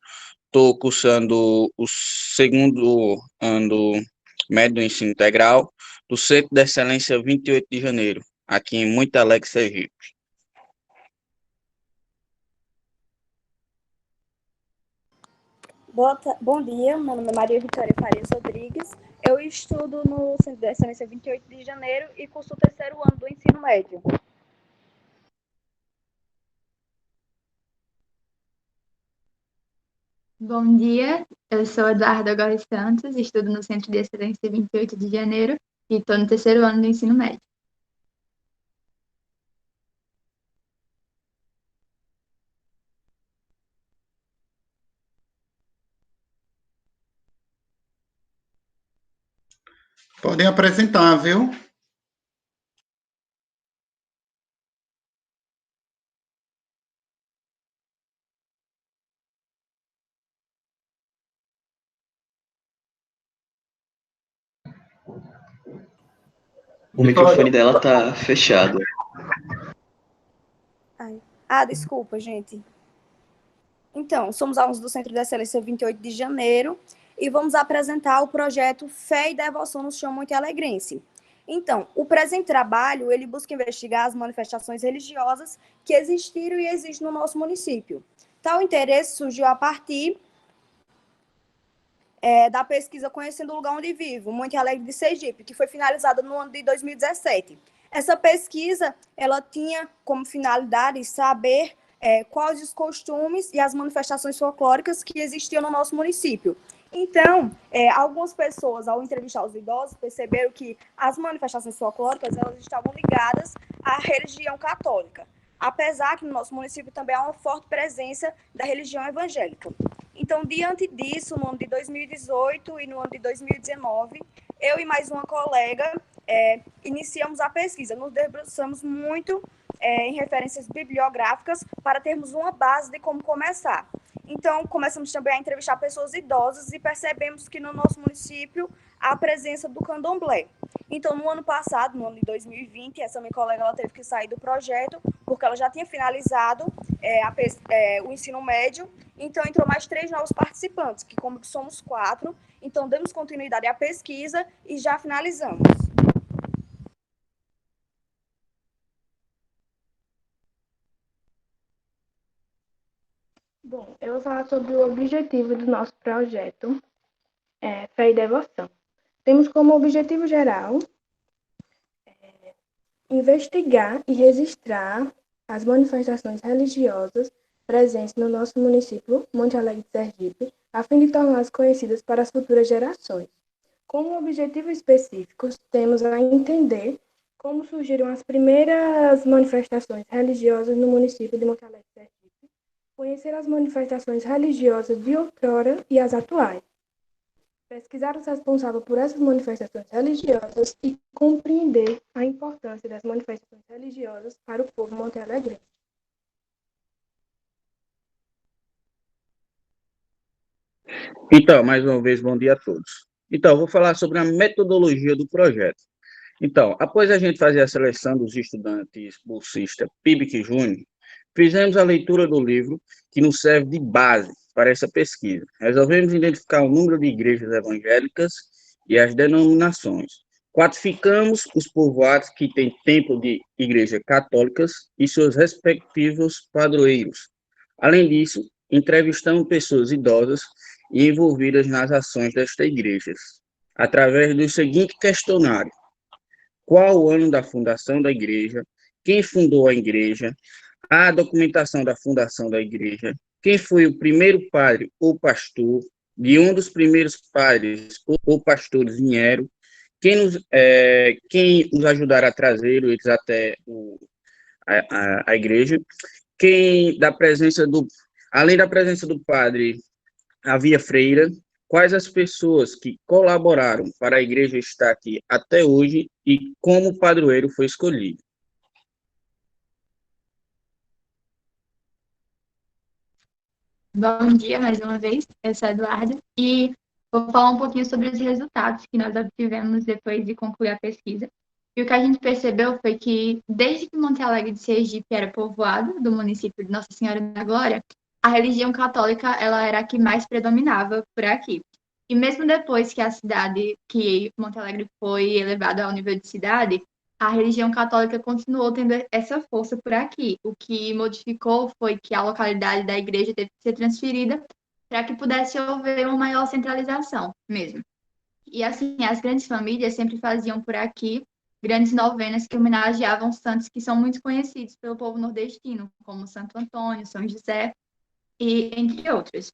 estou cursando o segundo ano médio do ensino integral do Centro de Excelência 28 de Janeiro, aqui em Muito Alegre, Sergipe. Bom dia, meu nome é Maria Vitória Farias Rodrigues. Eu estudo no Centro de Excelência 28 de Janeiro e curso o terceiro ano do ensino médio. Bom dia, eu sou Eduardo Góes Santos, estudo no Centro de Excelência 28 de Janeiro e estou no terceiro ano do ensino médio. Podem apresentar, viu? O microfone dela tá fechado. Desculpa, gente. Então, somos alunos do Centro de Excelência 28 de Janeiro e vamos apresentar o projeto Fé e Devoção no Chão Monte Alegrense. Então, o presente trabalho, ele busca investigar as manifestações religiosas que existiram e existem no nosso município. Tal interesse surgiu a partir da pesquisa Conhecendo o Lugar Onde Vivo, Monte Alegre de Sergipe, que foi finalizada no ano de 2017. Essa pesquisa, ela tinha como finalidade saber quais os costumes e as manifestações folclóricas que existiam no nosso município. Então, algumas pessoas, ao entrevistar os idosos, perceberam que as manifestações folclóricas elas estavam ligadas à religião católica, apesar que no nosso município também há uma forte presença da religião evangélica. Então, diante disso, no ano de 2018 e no ano de 2019, eu e mais uma colega iniciamos a pesquisa. Nos debruçamos muito em referências bibliográficas para termos uma base de como começar. Então, começamos também a entrevistar pessoas idosas e percebemos que no nosso município há a presença do candomblé. Então, no ano passado, no ano de 2020, essa minha colega ela teve que sair do projeto porque ela já tinha finalizado o ensino médio. Então, entrou mais 3 novos participantes, que como somos 4, então demos continuidade à pesquisa e já finalizamos. Bom, eu vou falar sobre o objetivo do nosso projeto Fé e Devoção. Temos como objetivo geral investigar e registrar as manifestações religiosas presentes no nosso município, Monte Alegre de Sergipe, a fim de torná-las conhecidas para as futuras gerações. Como objetivo específico, temos a entender como surgiram as primeiras manifestações religiosas no município de Monte Alegre de Sergipe, conhecer as manifestações religiosas de outrora e as atuais, pesquisar os responsáveis por essas manifestações religiosas e compreender a importância das manifestações religiosas para o povo montealegrense. Então, mais uma vez, bom dia a todos. Então, eu vou falar sobre a metodologia do projeto. Então, após a gente fazer a seleção dos estudantes bolsistas PIBIC Júnior, fizemos a leitura do livro que nos serve de base para essa pesquisa. Resolvemos identificar o número de igrejas evangélicas e as denominações. Quantificamos os povoados que têm templo de igrejas católicas e seus respectivos padroeiros. Além disso, entrevistamos pessoas idosas e envolvidas nas ações destas igrejas, através do seguinte questionário: qual o ano da fundação da igreja, quem fundou a igreja, a documentação da fundação da igreja, quem foi o primeiro padre ou pastor, de um dos primeiros padres ou pastores vieram, quem os ajudaram a trazer eles até a igreja, além da presença do padre, havia freira, quais as pessoas que colaboraram para a igreja estar aqui até hoje e como o padroeiro foi escolhido. Bom dia mais uma vez, eu sou a Eduarda e vou falar um pouquinho sobre os resultados que nós obtivemos depois de concluir a pesquisa. E o que a gente percebeu foi que, desde que Monte Alegre de Sergipe era povoado do município de Nossa Senhora da Glória, a religião católica ela era a que mais predominava por aqui. E mesmo depois que a cidade, que Monte Alegre foi elevada ao nível de cidade, a religião católica continuou tendo essa força por aqui. O que modificou foi que a localidade da igreja teve que ser transferida para que pudesse haver uma maior centralização mesmo. E assim, as grandes famílias sempre faziam por aqui grandes novenas que homenageavam santos que são muito conhecidos pelo povo nordestino, como Santo Antônio, São José, e entre outros.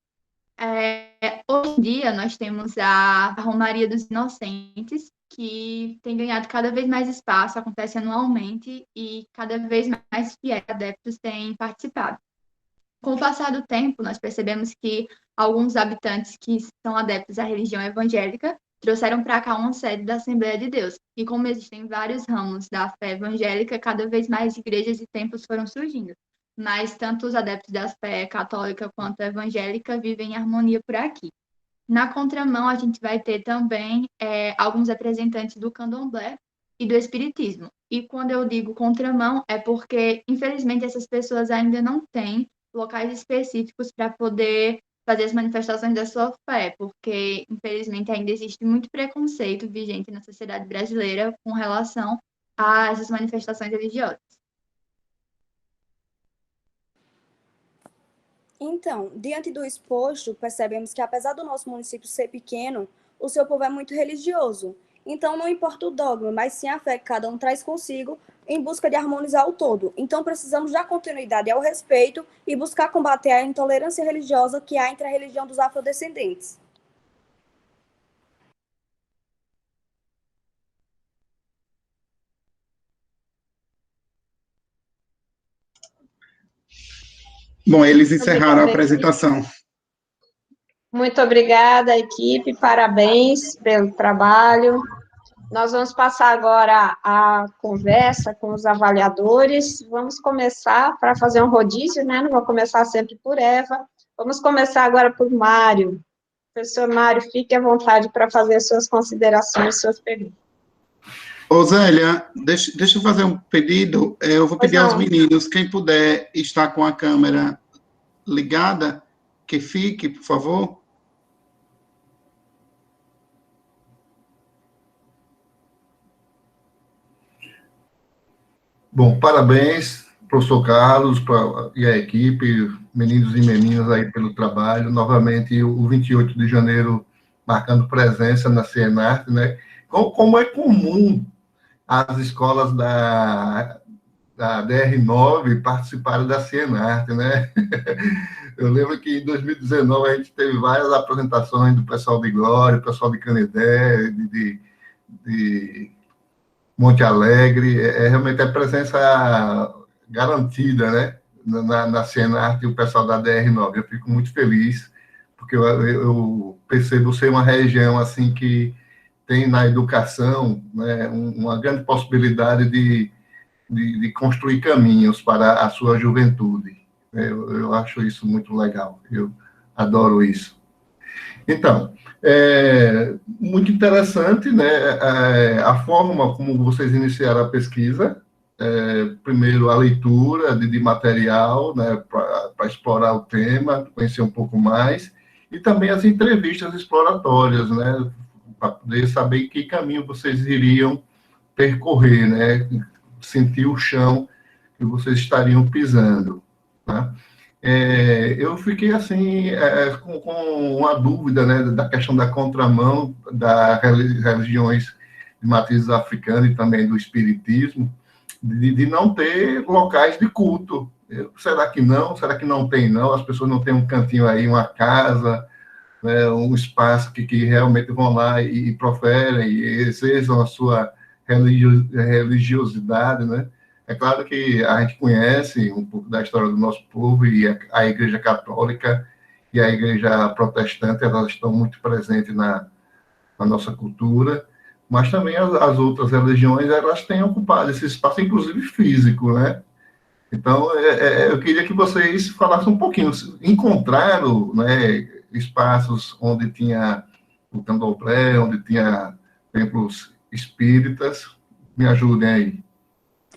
Hoje em dia, nós temos a Romaria dos Inocentes, que tem ganhado cada vez mais espaço, acontece anualmente, e cada vez mais fiéis adeptos têm participado. Com o passar do tempo, nós percebemos que alguns habitantes que são adeptos à religião evangélica trouxeram para cá uma sede da Assembleia de Deus. E como existem vários ramos da fé evangélica, cada vez mais igrejas e templos foram surgindo. Mas tanto os adeptos da fé católica quanto evangélica vivem em harmonia por aqui. Na contramão, a gente vai ter também alguns representantes do candomblé e do espiritismo. E quando eu digo contramão, é porque, infelizmente, essas pessoas ainda não têm locais específicos para poder fazer as manifestações da sua fé, porque, infelizmente, ainda existe muito preconceito vigente na sociedade brasileira com relação a essas manifestações religiosas. Então, diante do exposto, percebemos que apesar do nosso município ser pequeno, o seu povo é muito religioso. Então, não importa o dogma, mas sim a fé que cada um traz consigo em busca de harmonizar o todo. Então, precisamos dar continuidade ao respeito e buscar combater a intolerância religiosa que há entre a religião dos afrodescendentes. Bom, eles encerraram a apresentação. Muito obrigada, equipe, parabéns pelo trabalho. Nós vamos passar agora a conversa com os avaliadores. Vamos começar para fazer um rodízio, né? Não vou começar sempre por Eva. Vamos começar agora por Mário. Professor Mário, fique à vontade para fazer suas considerações, suas perguntas. Ô, Zélia, deixa eu fazer um pedido. Eu vou pedir aos meninos, quem puder estar com a câmera ligada, que fique, por favor. Bom, parabéns, professor Carlos e a equipe, meninos e meninas aí pelo trabalho. Novamente, o 28 de janeiro marcando presença na Cienarte, né? Como é comum as escolas da DR9 participarem da Cienarte, né? Eu lembro que em 2019 a gente teve várias apresentações do pessoal de Glória, do pessoal de Canidé, de Monte Alegre, realmente a presença garantida, né? Na Cienarte e o pessoal da DR9. Eu fico muito feliz, porque eu percebo ser uma região assim que tem na educação, né, uma grande possibilidade de construir caminhos para a sua juventude. Eu acho isso muito legal, eu adoro isso. Então, muito interessante, né, a forma como vocês iniciaram a pesquisa, primeiro a leitura de material, né, para explorar o tema, conhecer um pouco mais, e também as entrevistas exploratórias, né, para poder saber que caminho vocês iriam percorrer, né, sentir o chão que vocês estariam pisando, tá? Eu fiquei, assim, com uma dúvida, né, da questão da contramão das religiões de matrizes africanas e também do espiritismo, de não ter locais de culto. Será que não? Será que não tem, não? As pessoas não têm um cantinho aí, uma casa, né, um espaço que realmente vão lá e proferem, e exerçam a sua religiosidade, né? É claro que a gente conhece um pouco da história do nosso povo e a Igreja Católica, e a igreja protestante, elas estão muito presentes na nossa cultura, mas também as outras religiões, elas têm ocupado esse espaço, inclusive físico, né? Então, eu queria que vocês falassem um pouquinho, encontraram, né, espaços onde tinha o candomblé, onde tinha templos espíritas, me ajudem aí.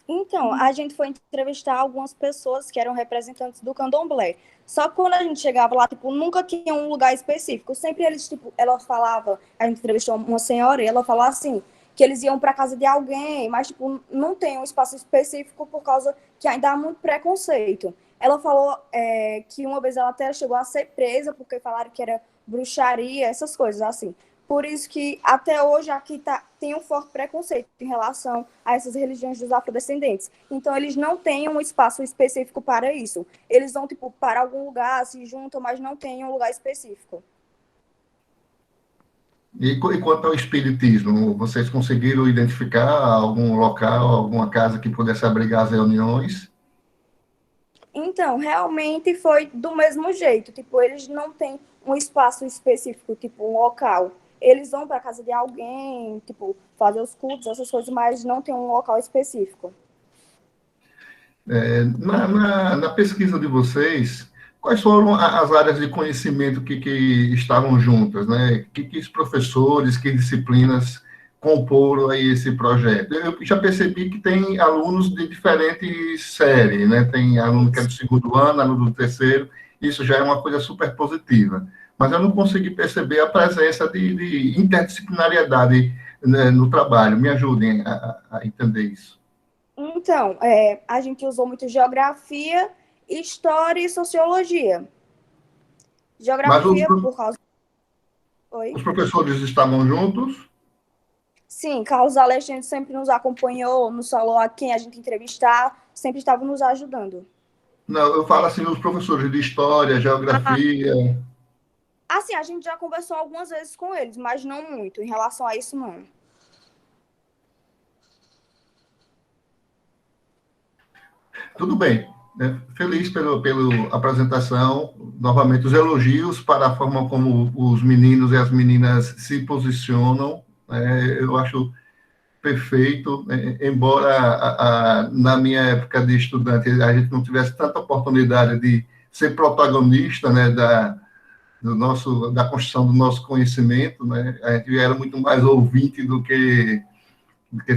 Então, a gente foi entrevistar algumas pessoas que eram representantes do candomblé. Só que quando a gente chegava lá, tipo, nunca tinha um lugar específico. Sempre eles, tipo, ela falava, a gente entrevistou uma senhora e ela falou assim, que eles iam para casa de alguém, mas, tipo, não tem um espaço específico por causa que ainda há muito preconceito. Ela falou que uma vez ela até chegou a ser presa porque falaram que era bruxaria, essas coisas assim. Por isso que até hoje aqui tem um forte preconceito em relação a essas religiões dos afrodescendentes. Então, eles não têm um espaço específico para isso. Eles vão, tipo, para algum lugar, se juntam, mas não têm um lugar específico. E quanto ao espiritismo, vocês conseguiram identificar algum local, alguma casa que pudesse abrigar as reuniões? Então, realmente foi do mesmo jeito. Tipo, eles não têm um espaço específico, tipo, um local. Eles vão para casa de alguém, tipo, fazer os cultos, essas coisas, mas não tem um local específico. Na pesquisa de vocês, quais foram as áreas de conhecimento que estavam juntas, né? Que os professores, que disciplinas comporam aí esse projeto? Eu já percebi que tem alunos de diferentes séries, né? Tem aluno que é do segundo ano, aluno do terceiro, isso já é uma coisa super positiva. Mas eu não consegui perceber a presença de interdisciplinariedade, né, no trabalho. Me ajudem a entender isso. Então, a gente usou muito geografia, história e sociologia. Geografia por causa... Oi? Os professores estavam juntos? Sim, Carlos Alexandre sempre nos acompanhou, nos falou a quem a gente entrevistar, sempre estava nos ajudando. Não, eu falo assim, os professores de história, geografia... Assim, a gente já conversou algumas vezes com eles, mas não muito. Em relação a isso, não. Tudo bem. Né? Feliz pela apresentação. Novamente, os elogios para a forma como os meninos e as meninas se posicionam. Eu acho perfeito, embora na minha época de estudante a gente não tivesse tanta oportunidade de ser protagonista, né, da construção do nosso conhecimento, né? A gente era muito mais ouvinte do que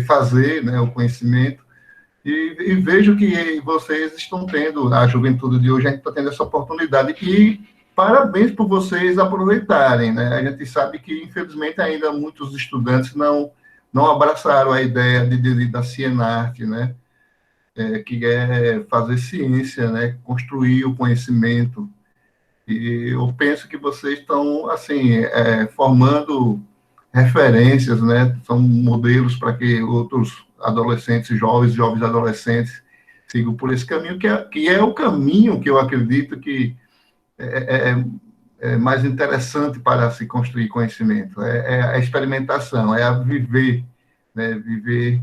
fazer, né, o conhecimento, e vejo que vocês estão tendo, a juventude de hoje, a gente está tendo essa oportunidade, e parabéns por vocês aproveitarem, né? A gente sabe que, infelizmente, ainda muitos estudantes não abraçaram a ideia da Cienarte, né? Que é fazer ciência, né? Construir o conhecimento. E eu penso que vocês estão, assim, formando referências, né? São modelos para que outros adolescentes, jovens adolescentes, sigam por esse caminho, que é o caminho que eu acredito que é mais interessante para se construir conhecimento. É a experimentação, é a viver, né? Viver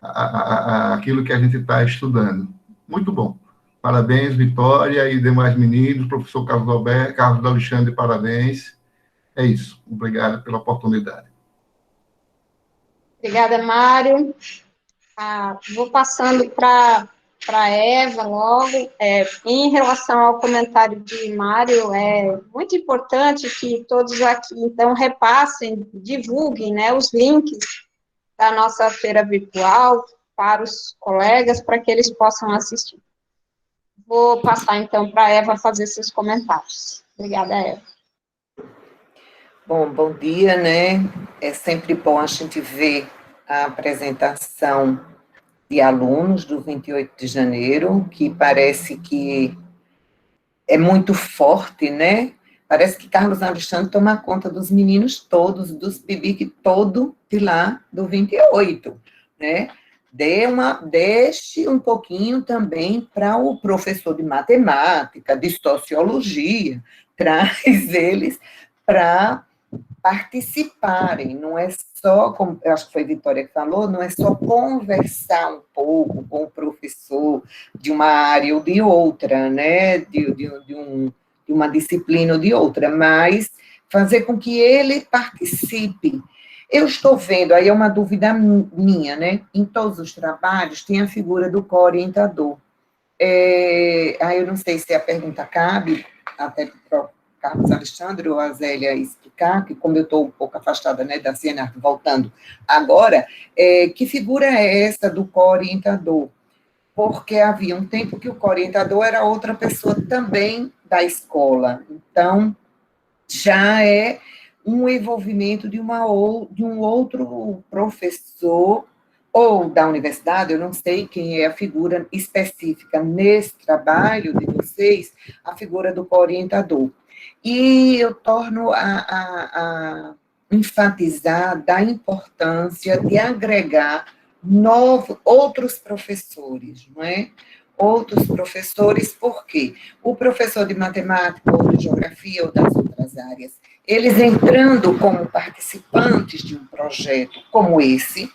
aquilo que a gente está estudando. Muito bom. Parabéns, Vitória e demais meninos, professor Carlos Alexandre, parabéns. É isso. Obrigado pela oportunidade. Obrigada, Mário. Vou passando para Eva logo. Em relação ao comentário de Mário, é muito importante que todos aqui, então, repassem, divulguem, né, os links da nossa feira virtual para os colegas, para que eles possam assistir. Vou passar, então, para a Eva fazer seus comentários. Obrigada, Eva. Bom dia, né? É sempre bom a gente ver a apresentação de alunos do 28 de janeiro, que parece que é muito forte, né? Parece que Carlos Alexandre toma conta dos meninos todos, dos PIBIC todo de lá do 28, né? Deixe um pouquinho também para o professor de matemática, de sociologia, traz eles para participarem, não é só, como eu acho que foi a Vitória que falou, não é só conversar um pouco com o professor de uma área ou de outra, né, de de uma disciplina ou de outra, mas fazer com que ele participe. Eu estou vendo, aí é uma dúvida minha, né? Em todos os trabalhos tem a figura do co-orientador. Aí eu não sei se a pergunta cabe, até para o Carlos Alexandre ou a Zélia explicar, que como eu estou um pouco afastada, né, da Cienart, voltando agora, que figura é essa do co-orientador? Porque havia um tempo que o co-orientador era outra pessoa também da escola, então já é um envolvimento de um outro professor ou da universidade, eu não sei quem é a figura específica nesse trabalho de vocês, a figura do orientador. E eu torno a enfatizar da importância de agregar outros professores, não é? Outros professores, por quê? O professor de matemática, ou de geografia, ou das outras áreas, eles entrando como participantes de um projeto como esse,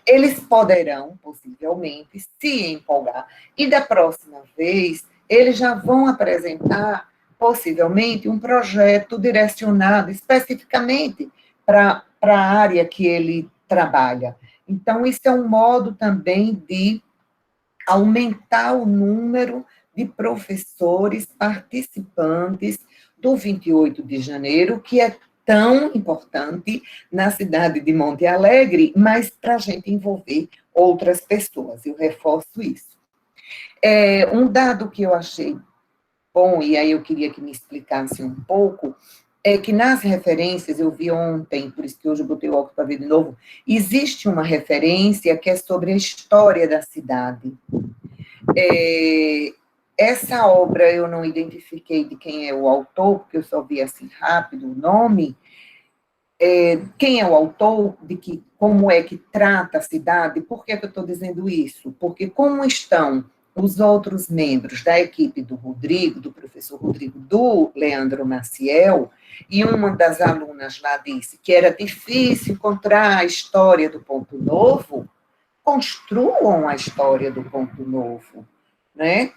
eles poderão, possivelmente, se empolgar. E da próxima vez, eles já vão apresentar, possivelmente, um projeto direcionado especificamente para a área que ele trabalha. Então, isso é um modo também de aumentar o número de professores participantes do 28 de janeiro, que é tão importante na cidade de Monte Alegre, mas para a gente envolver outras pessoas, eu reforço isso. Um dado que eu achei bom, e aí eu queria que me explicasse um pouco, é que nas referências, eu vi ontem, por isso que hoje eu botei o óculos para ver de novo, existe uma referência que é sobre a história da cidade. Essa obra eu não identifiquei de quem é o autor, porque eu só vi assim rápido o nome. Quem é o autor, como é que trata a cidade? Por que eu estou dizendo isso? Porque como estão os outros membros da equipe do Rodrigo, do professor Rodrigo, do Leandro Maciel, e uma das alunas lá disse que era difícil encontrar a história do Ponto Novo, construam a história do Ponto Novo, né?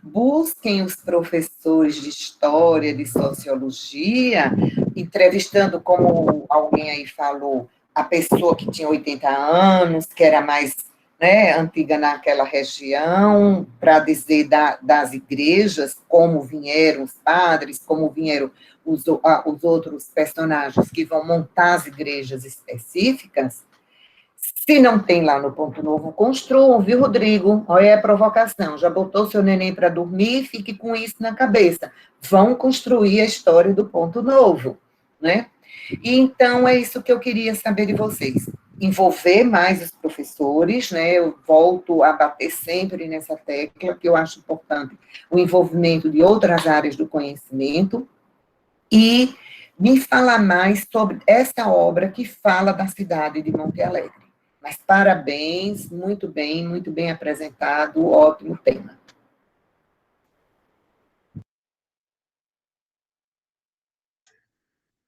Busquem os professores de história, de sociologia, entrevistando, como alguém aí falou, a pessoa que tinha 80 anos, que era mais, né, antiga naquela região, para dizer das igrejas, como vieram os padres, como vieram os outros personagens que vão montar as igrejas específicas. Se não tem lá no Ponto Novo, construam, viu, Rodrigo? Olha a provocação, já botou seu neném para dormir, fique com isso na cabeça. Vão construir a história do Ponto Novo, né? E então é isso que eu queria saber de vocês. Envolver mais os professores, né? Eu volto a bater sempre nessa tecla, que eu acho importante, o envolvimento de outras áreas do conhecimento, e me falar mais sobre essa obra que fala da cidade de Monte Alegre. Mas parabéns, muito bem apresentado, ótimo tema.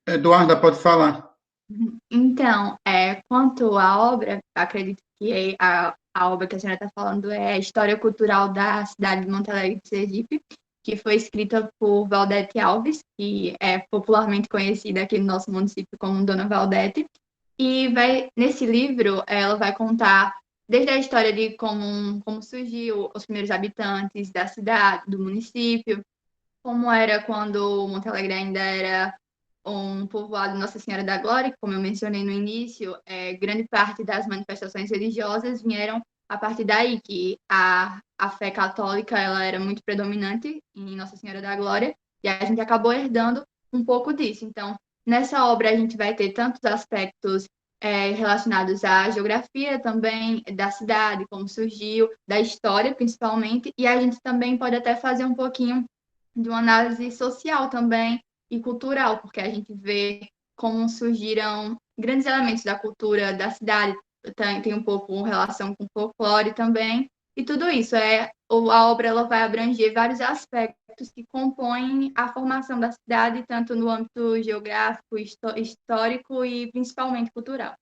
Eduarda, pode falar. Então, quanto à obra, acredito que a obra que a senhora está falando é a História Cultural da Cidade de Monte Alegre de Sergipe, que foi escrita por Valdete Alves, que é popularmente conhecida aqui no nosso município como Dona Valdete. E nesse livro, ela vai contar desde a história de como surgiu os primeiros habitantes da cidade, do município, como era quando Monte Alegre ainda era um povoado Nossa Senhora da Glória, que, como eu mencionei no início, grande parte das manifestações religiosas vieram a partir daí, que a fé católica ela era muito predominante em Nossa Senhora da Glória, e a gente acabou herdando um pouco disso. Então, nessa obra a gente vai ter tantos aspectos relacionados à geografia também da cidade, como surgiu, da história principalmente, e a gente também pode até fazer um pouquinho de uma análise social também e cultural, porque a gente vê como surgiram grandes elementos da cultura da cidade, tem um pouco relação com folclore também, e tudo isso a obra ela vai abranger vários aspectos que compõem a formação da cidade, tanto no âmbito geográfico, histórico e principalmente cultural.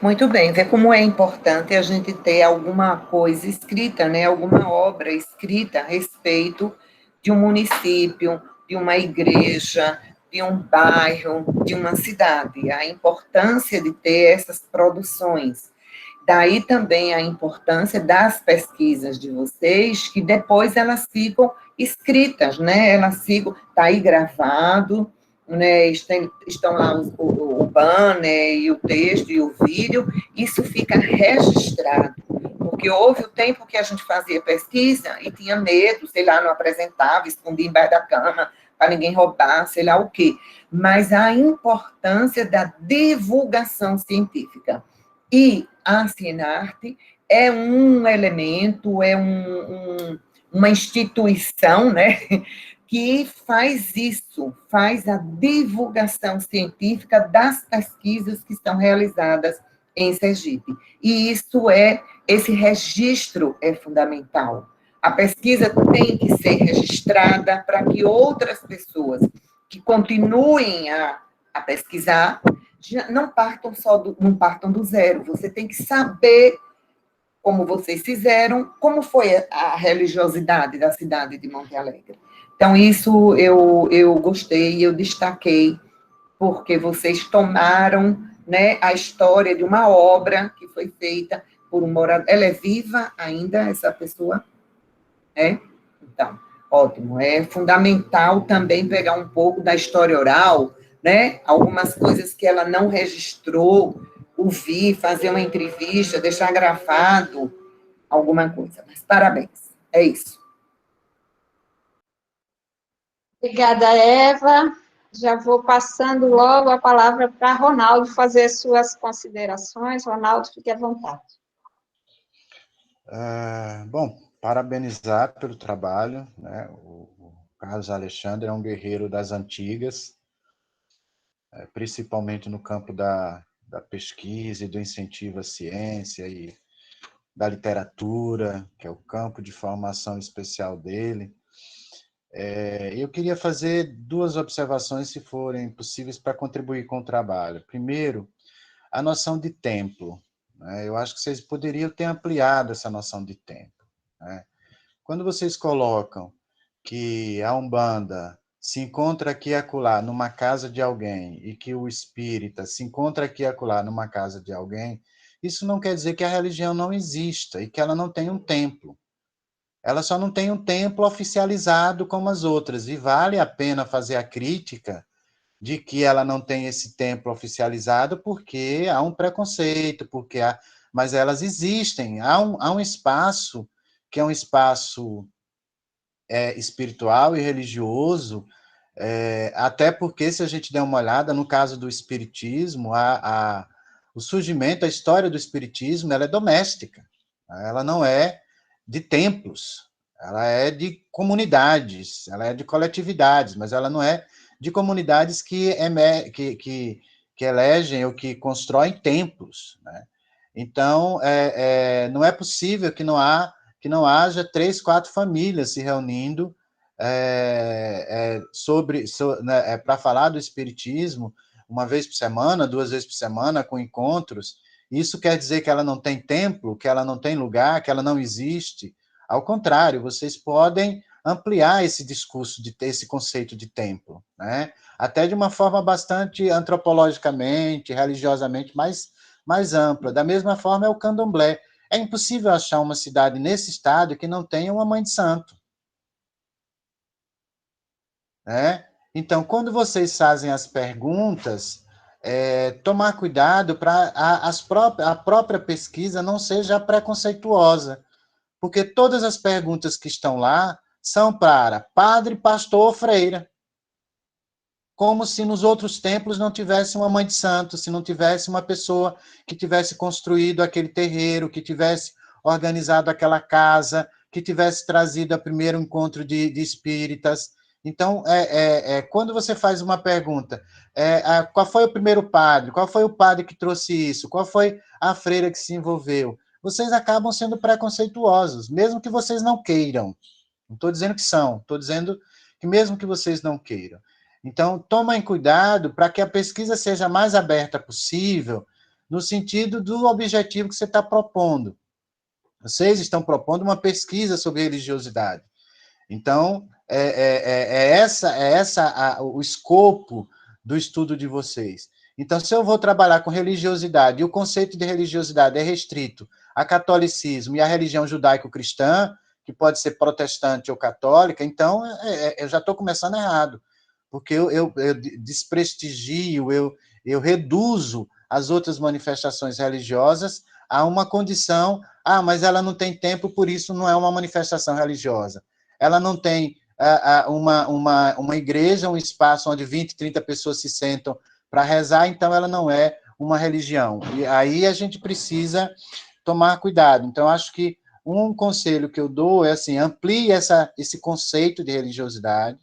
Muito bem, vê como é importante a gente ter alguma coisa escrita, né, alguma obra escrita a respeito de um município, de uma igreja, de um bairro, de uma cidade. A importância de ter essas produções. Daí também a importância das pesquisas de vocês, que depois elas ficam escritas, né? Elas ficam, está aí gravado, né? Estão lá o banner e o texto e o vídeo, isso fica registrado. Porque houve o tempo que a gente fazia pesquisa e tinha medo, sei lá, não apresentava, escondia embaixo da cama, para ninguém roubar, sei lá o quê. Mas a importância da divulgação científica. E a Cienarte é um elemento, é uma instituição, né, que faz isso, faz a divulgação científica das pesquisas que estão realizadas em Sergipe. E esse registro é fundamental. A pesquisa tem que ser registrada para que outras pessoas que continuem a pesquisar não partam não partam do zero. Você tem que saber como vocês fizeram, como foi a religiosidade da cidade de Monte Alegre. Então, isso eu gostei, eu destaquei, porque vocês tomaram, né, a história de uma obra que foi feita por um morador. Ela é viva ainda, essa pessoa? Então, ótimo. É fundamental também pegar um pouco da história oral, né? Algumas coisas que ela não registrou, ouvir, fazer uma entrevista, deixar gravado, alguma coisa. Mas parabéns. É isso. Obrigada, Eva. Já vou passando logo a palavra para Ronaldo fazer as suas considerações. Ronaldo, fique à vontade. Bom, parabenizar pelo trabalho, né? O Carlos Alexandre é um guerreiro das antigas, principalmente no campo da pesquisa e do incentivo à ciência e da literatura, que é o campo de formação especial dele. Eu queria fazer 2 observações, se forem possíveis, para contribuir com o trabalho. Primeiro, a noção de templo. Eu acho que vocês poderiam ter ampliado essa noção de tempo. Quando vocês colocam que a Umbanda se encontra aqui e acolá numa casa de alguém e que o espírita se encontra aqui e acolá numa casa de alguém, isso não quer dizer que a religião não exista e que ela não tenha um templo. Ela só não tem um templo oficializado como as outras, e vale a pena fazer a crítica de que ela não tem esse templo oficializado porque há um preconceito, mas elas existem. Há um espaço que é um espaço espiritual e religioso, até porque, se a gente der uma olhada, no caso do espiritismo, o surgimento, a história do espiritismo, ela é doméstica, ela não é de templos, ela é de comunidades, ela é de coletividades, mas ela não é de comunidades que elegem ou que constroem templos, né? Então, não é possível que não haja 3, 4 famílias se reunindo para falar do espiritismo 1 vez por semana, 2 vezes por semana, com encontros. Isso quer dizer que ela não tem templo, que ela não tem lugar, que ela não existe? Ao contrário, vocês podem ampliar esse discurso, esse conceito de templo, né? Até de uma forma bastante antropologicamente, religiosamente mais ampla. Da mesma forma é o candomblé. É impossível achar uma cidade nesse estado que não tenha uma mãe de santo. Então, quando vocês fazem as perguntas, tomar cuidado para a própria pesquisa não seja preconceituosa, porque todas as perguntas que estão lá são para padre, pastor ou freira, como se nos outros templos não tivesse uma mãe de santo, se não tivesse uma pessoa que tivesse construído aquele terreiro, que tivesse organizado aquela casa, que tivesse trazido o primeiro encontro de espíritas. Então, quando você faz uma pergunta, qual foi o primeiro padre? Qual foi o padre que trouxe isso? Qual foi a freira que se envolveu? Vocês acabam sendo preconceituosos, mesmo que vocês não queiram. Não estou dizendo que são, estou dizendo que mesmo que vocês não queiram. Então, tomem cuidado para que a pesquisa seja mais aberta possível, no sentido do objetivo que você está propondo. Vocês estão propondo uma pesquisa sobre religiosidade. Então, o escopo do estudo de vocês. Então, se eu vou trabalhar com religiosidade, e o conceito de religiosidade é restrito a catolicismo e a religião judaico-cristã, que pode ser protestante ou católica, então eu já estou começando errado, porque eu desprestigio, eu reduzo as outras manifestações religiosas a uma condição, mas ela não tem tempo, por isso não é uma manifestação religiosa. Ela não tem uma igreja, um espaço onde 20, 30 pessoas se sentam para rezar, então ela não é uma religião. E aí a gente precisa tomar cuidado. Então, acho que um conselho que eu dou é assim, amplie esse conceito de religiosidade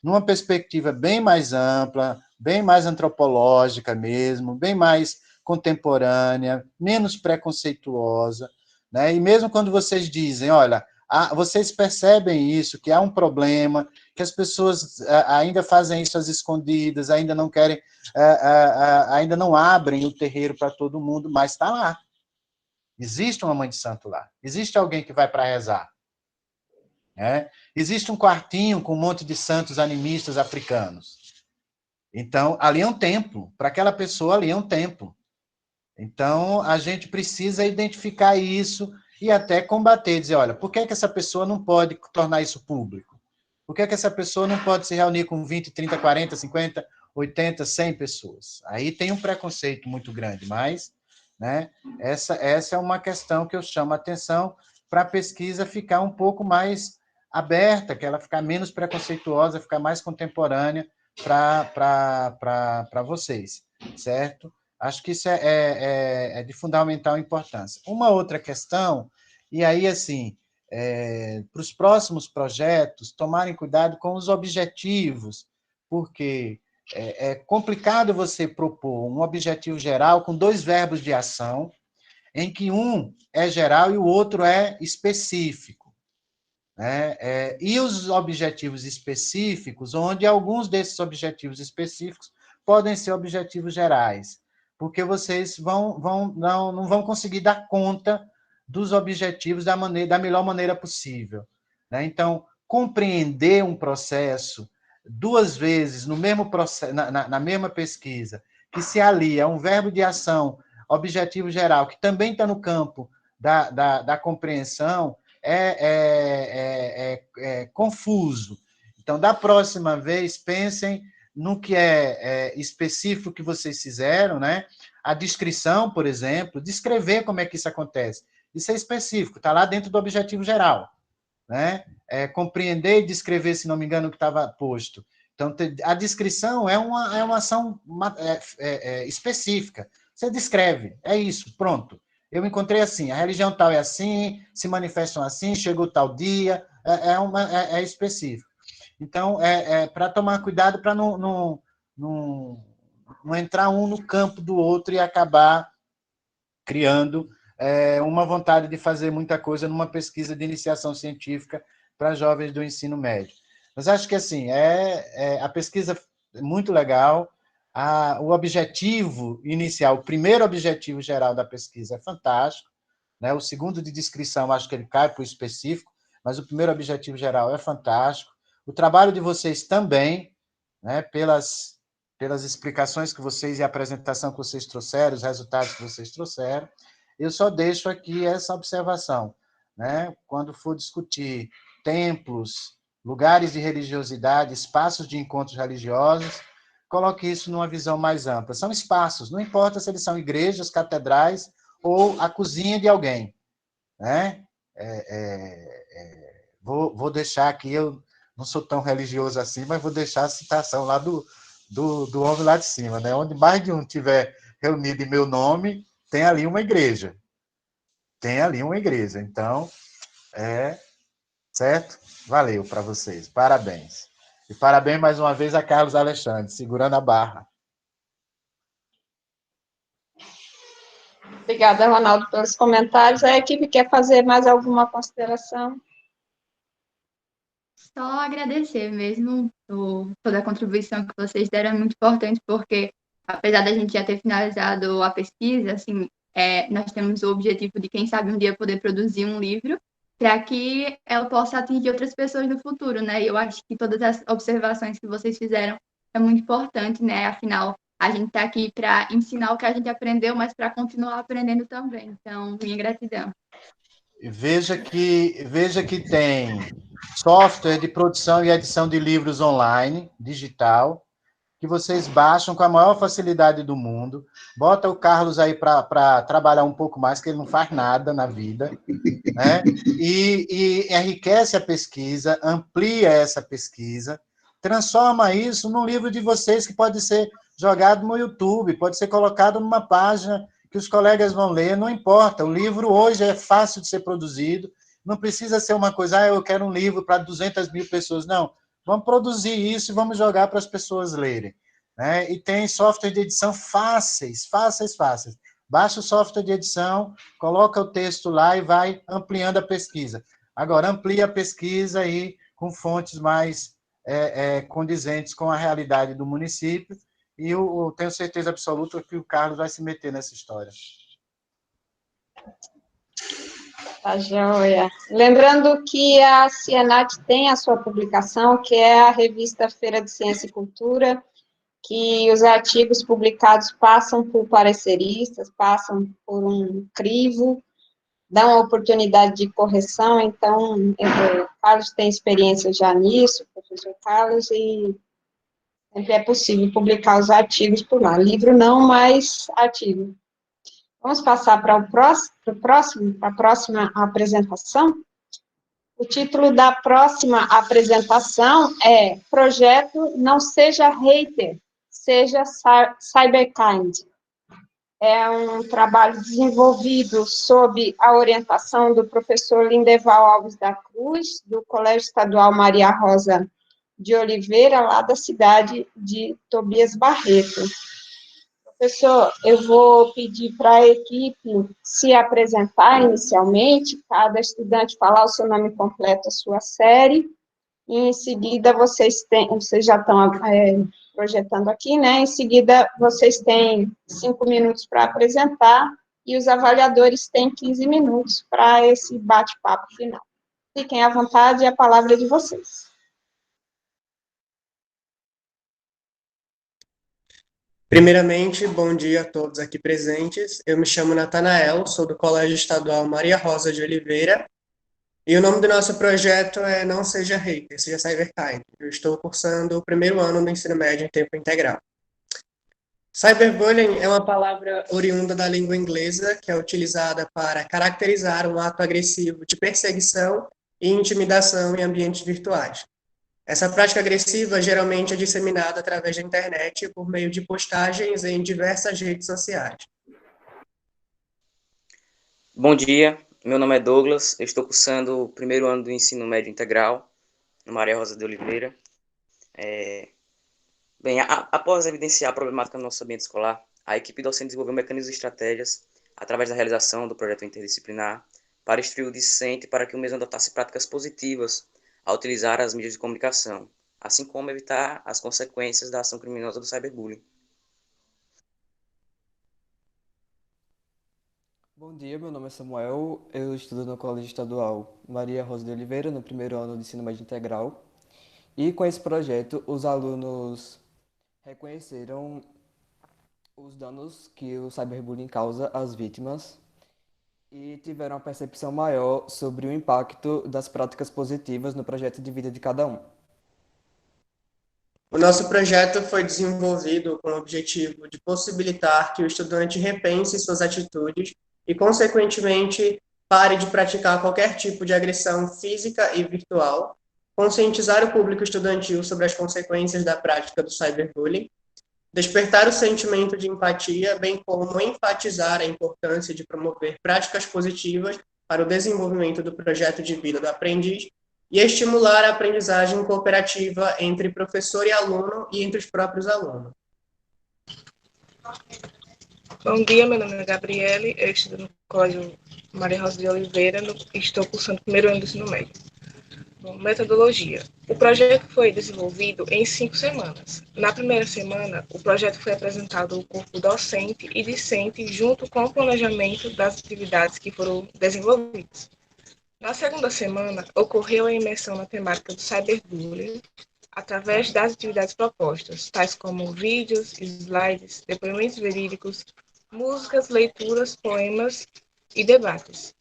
numa perspectiva bem mais ampla, bem mais antropológica mesmo, bem mais contemporânea, menos preconceituosa, né? E mesmo quando vocês dizem, olha, vocês percebem isso, que há um problema, que as pessoas ainda fazem isso às escondidas, ainda não querem, ainda não abrem o terreiro para todo mundo, mas está lá. Existe uma mãe de santo lá. Existe alguém que vai para rezar. Né? Existe um quartinho com um monte de santos animistas africanos. Então, ali é um templo. Para aquela pessoa, ali é um templo. Então, a gente precisa identificar isso e até combater, dizer, olha, por que essa pessoa não pode tornar isso público? Por que essa pessoa não pode se reunir com 20, 30, 40, 50, 80, 100 pessoas? Aí tem um preconceito muito grande, mas, né, essa é uma questão que eu chamo a atenção para a pesquisa ficar um pouco mais aberta, que ela ficar menos preconceituosa, ficar mais contemporânea para vocês, certo? Acho que isso é de fundamental importância. Uma outra questão, e aí, assim, para os próximos projetos, tomarem cuidado com os objetivos, porque é complicado você propor um objetivo geral com 2 verbos de ação, em que um é geral e o outro é específico. Né? E os objetivos específicos, onde alguns desses objetivos específicos podem ser objetivos gerais, porque vocês não vão conseguir dar conta dos objetivos da melhor maneira possível. Né? Então, compreender um processo 2 vezes no mesmo processo, na mesma pesquisa, que se alia a um verbo de ação, objetivo geral, que também está no campo da compreensão, confuso. Então, da próxima vez, pensem no que é específico que vocês fizeram, né? A descrição, por exemplo, descrever como é que isso acontece. Isso é específico, está lá dentro do objetivo geral. Né? Compreender e descrever, se não me engano, o que estava posto. Então, a descrição é uma ação específica. Você descreve, é isso, pronto. Eu encontrei assim, a religião tal é assim, se manifestam assim, chegou tal dia, é específico. Então, para tomar cuidado para não entrar um no campo do outro e acabar criando uma vontade de fazer muita coisa numa pesquisa de iniciação científica para jovens do ensino médio. Mas acho que, assim, a pesquisa é muito legal, o objetivo inicial, o primeiro objetivo geral da pesquisa é fantástico, né? O segundo de descrição, acho que ele cai para o específico, mas o primeiro objetivo geral é fantástico. O trabalho de vocês também, né? Pelas explicações que vocês e a apresentação que vocês trouxeram, os resultados que vocês trouxeram, eu só deixo aqui essa observação, né? Quando for discutir templos, lugares de religiosidade, espaços de encontros religiosos, coloque isso numa visão mais ampla. São espaços, não importa se eles são igrejas, catedrais ou a cozinha de alguém. Né? Vou deixar aqui, eu não sou tão religioso assim, mas vou deixar a citação lá do homem lá de cima. Né? Onde mais de um tiver reunido em meu nome, tem ali uma igreja. Tem ali uma igreja. Então, certo? Valeu para vocês. Parabéns. E parabéns mais uma vez a Carlos Alexandre, segurando a barra. Obrigada, Ronaldo, pelos comentários. A equipe quer fazer mais alguma consideração? Só agradecer mesmo por toda a contribuição que vocês deram, é muito importante, porque apesar da gente já ter finalizado a pesquisa, assim, nós temos o objetivo de, quem sabe, um dia poder produzir um livro para que ela possa atingir outras pessoas no futuro, né? E eu acho que todas as observações que vocês fizeram é muito importante, né? Afinal, a gente está aqui para ensinar o que a gente aprendeu, mas para continuar aprendendo também. Então, minha gratidão. Veja que tem software de produção e edição de livros online, digital, que vocês baixam com a maior facilidade do mundo. Bota o Carlos aí para trabalhar um pouco mais, que ele não faz nada na vida, né? E enriquece a pesquisa, amplia essa pesquisa, transforma isso num livro de vocês que pode ser jogado no YouTube, pode ser colocado numa página que os colegas vão ler, não importa. O livro hoje é fácil de ser produzido, não precisa ser uma coisa, eu quero um livro para 200 mil pessoas, não. Vamos produzir isso e vamos jogar para as pessoas lerem, né? E tem software de edição fáceis. Baixa o software de edição, coloca o texto lá e vai ampliando a pesquisa. Agora, amplia a pesquisa aí com fontes mais condizentes com a realidade do município, e eu tenho certeza absoluta que o Carlos vai se meter nessa história. Tá joia. Lembrando que a Cienat tem a sua publicação, que é a revista Feira de Ciência e Cultura, que os artigos publicados passam por pareceristas, passam por um crivo, dão a oportunidade de correção, então, o Carlos tem experiência já nisso, o professor Carlos, e sempre é possível publicar os artigos por lá. Livro não, mas artigo. Vamos passar para a próxima apresentação. O título da próxima apresentação é Projeto Não Seja Hater, Seja Cyberkind. É um trabalho desenvolvido sob a orientação do professor Lindeval Alves da Cruz, do Colégio Estadual Maria Rosa de Oliveira, lá da cidade de Tobias Barreto. Professor, eu vou pedir para a equipe se apresentar inicialmente, cada estudante falar o seu nome completo, a sua série, e em seguida vocês já estão projetando aqui, né? Em seguida vocês têm 5 minutos para apresentar, e os avaliadores têm 15 minutos para esse bate-papo final. Fiquem à vontade, a palavra é de vocês. Primeiramente, bom dia a todos aqui presentes. Eu me chamo Natanael, sou do Colégio Estadual Maria Rosa de Oliveira, e o nome do nosso projeto é Não Seja Hater, Seja Cyberkind. Eu estou cursando o primeiro ano do ensino médio em tempo integral. Cyberbullying é uma palavra oriunda da língua inglesa que é utilizada para caracterizar um ato agressivo de perseguição e intimidação em ambientes virtuais. Essa prática agressiva geralmente é disseminada através da internet por meio de postagens em diversas redes sociais. Bom dia, meu nome é Douglas, eu estou cursando o primeiro ano do ensino médio integral, no Maria Rosa de Oliveira. Após evidenciar a problemática no nosso ambiente escolar, a equipe docente desenvolveu mecanismos e estratégias através da realização do projeto interdisciplinar para instruir o discente para que o mesmo adotasse práticas positivas a utilizar as mídias de comunicação, assim como evitar as consequências da ação criminosa do cyberbullying. Bom dia, meu nome é Samuel, eu estudo no Colégio Estadual Maria Rosa de Oliveira, no primeiro ano de ensino médio integral, e com esse projeto os alunos reconheceram os danos que o cyberbullying causa às vítimas e tiveram uma percepção maior sobre o impacto das práticas positivas no projeto de vida de cada um. O nosso projeto foi desenvolvido com o objetivo de possibilitar que o estudante repense suas atitudes e, consequentemente, pare de praticar qualquer tipo de agressão física e virtual, conscientizar o público estudantil sobre as consequências da prática do cyberbullying, despertar o sentimento de empatia, bem como enfatizar a importância de promover práticas positivas para o desenvolvimento do projeto de vida do aprendiz e estimular a aprendizagem cooperativa entre professor e aluno e entre os próprios alunos. Bom dia, meu nome é Gabriele, eu estudo no Colégio Maria Rosa de Oliveira e estou cursando o primeiro ano do ensino médio. objetivo, metodologia. O projeto foi desenvolvido em 5 semanas. Na primeira semana, o projeto foi apresentado ao corpo docente e discente junto com o planejamento das atividades que foram desenvolvidas. Na segunda semana, ocorreu a imersão na temática do cyberbullying, através das atividades propostas, tais como vídeos, slides, depoimentos verídicos, músicas, leituras, poemas e debates.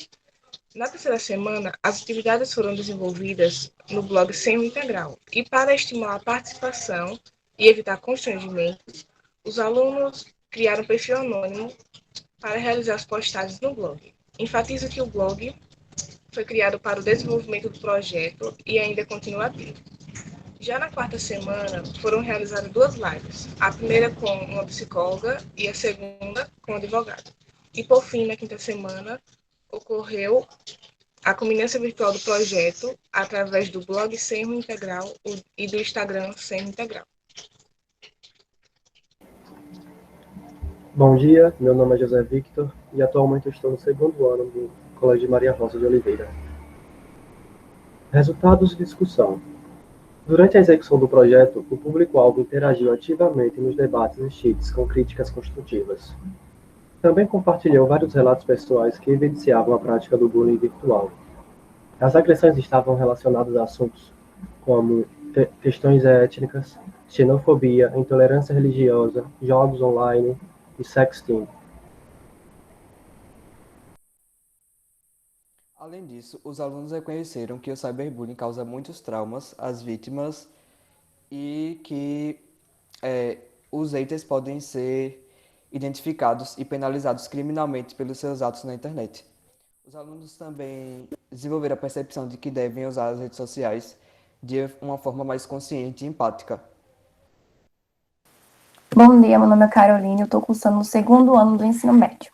Na terceira semana, as atividades foram desenvolvidas no blog Senho Integral, e para estimular a participação e evitar constrangimentos, os alunos criaram um perfil anônimo para realizar as postagens no blog. Enfatizo que o blog foi criado para o desenvolvimento do projeto e ainda continua ativo. Já na quarta semana, foram realizadas 2 lives, a primeira com uma psicóloga e a segunda com um advogado. E, por fim, na quinta semana, ocorreu a culminância virtual do projeto através do blog Senho Integral e do Instagram Senho Integral. Bom dia, meu nome é José Victor e atualmente estou no 2º ano do Colégio Maria Rosa de Oliveira. Resultados de discussão. Durante a execução do projeto, o público-alvo interagiu ativamente nos debates e cheats com críticas construtivas. Também compartilhou vários relatos pessoais que evidenciavam a prática do bullying virtual. As agressões estavam relacionadas a assuntos como questões étnicas, xenofobia, intolerância religiosa, jogos online e sexting. Além disso, os alunos reconheceram que o cyberbullying causa muitos traumas às vítimas e que os haters podem ser identificados e penalizados criminalmente pelos seus atos na internet. Os alunos também desenvolveram a percepção de que devem usar as redes sociais de uma forma mais consciente e empática. Bom dia, meu nome é Caroline, eu estou cursando no 2º ano do ensino médio.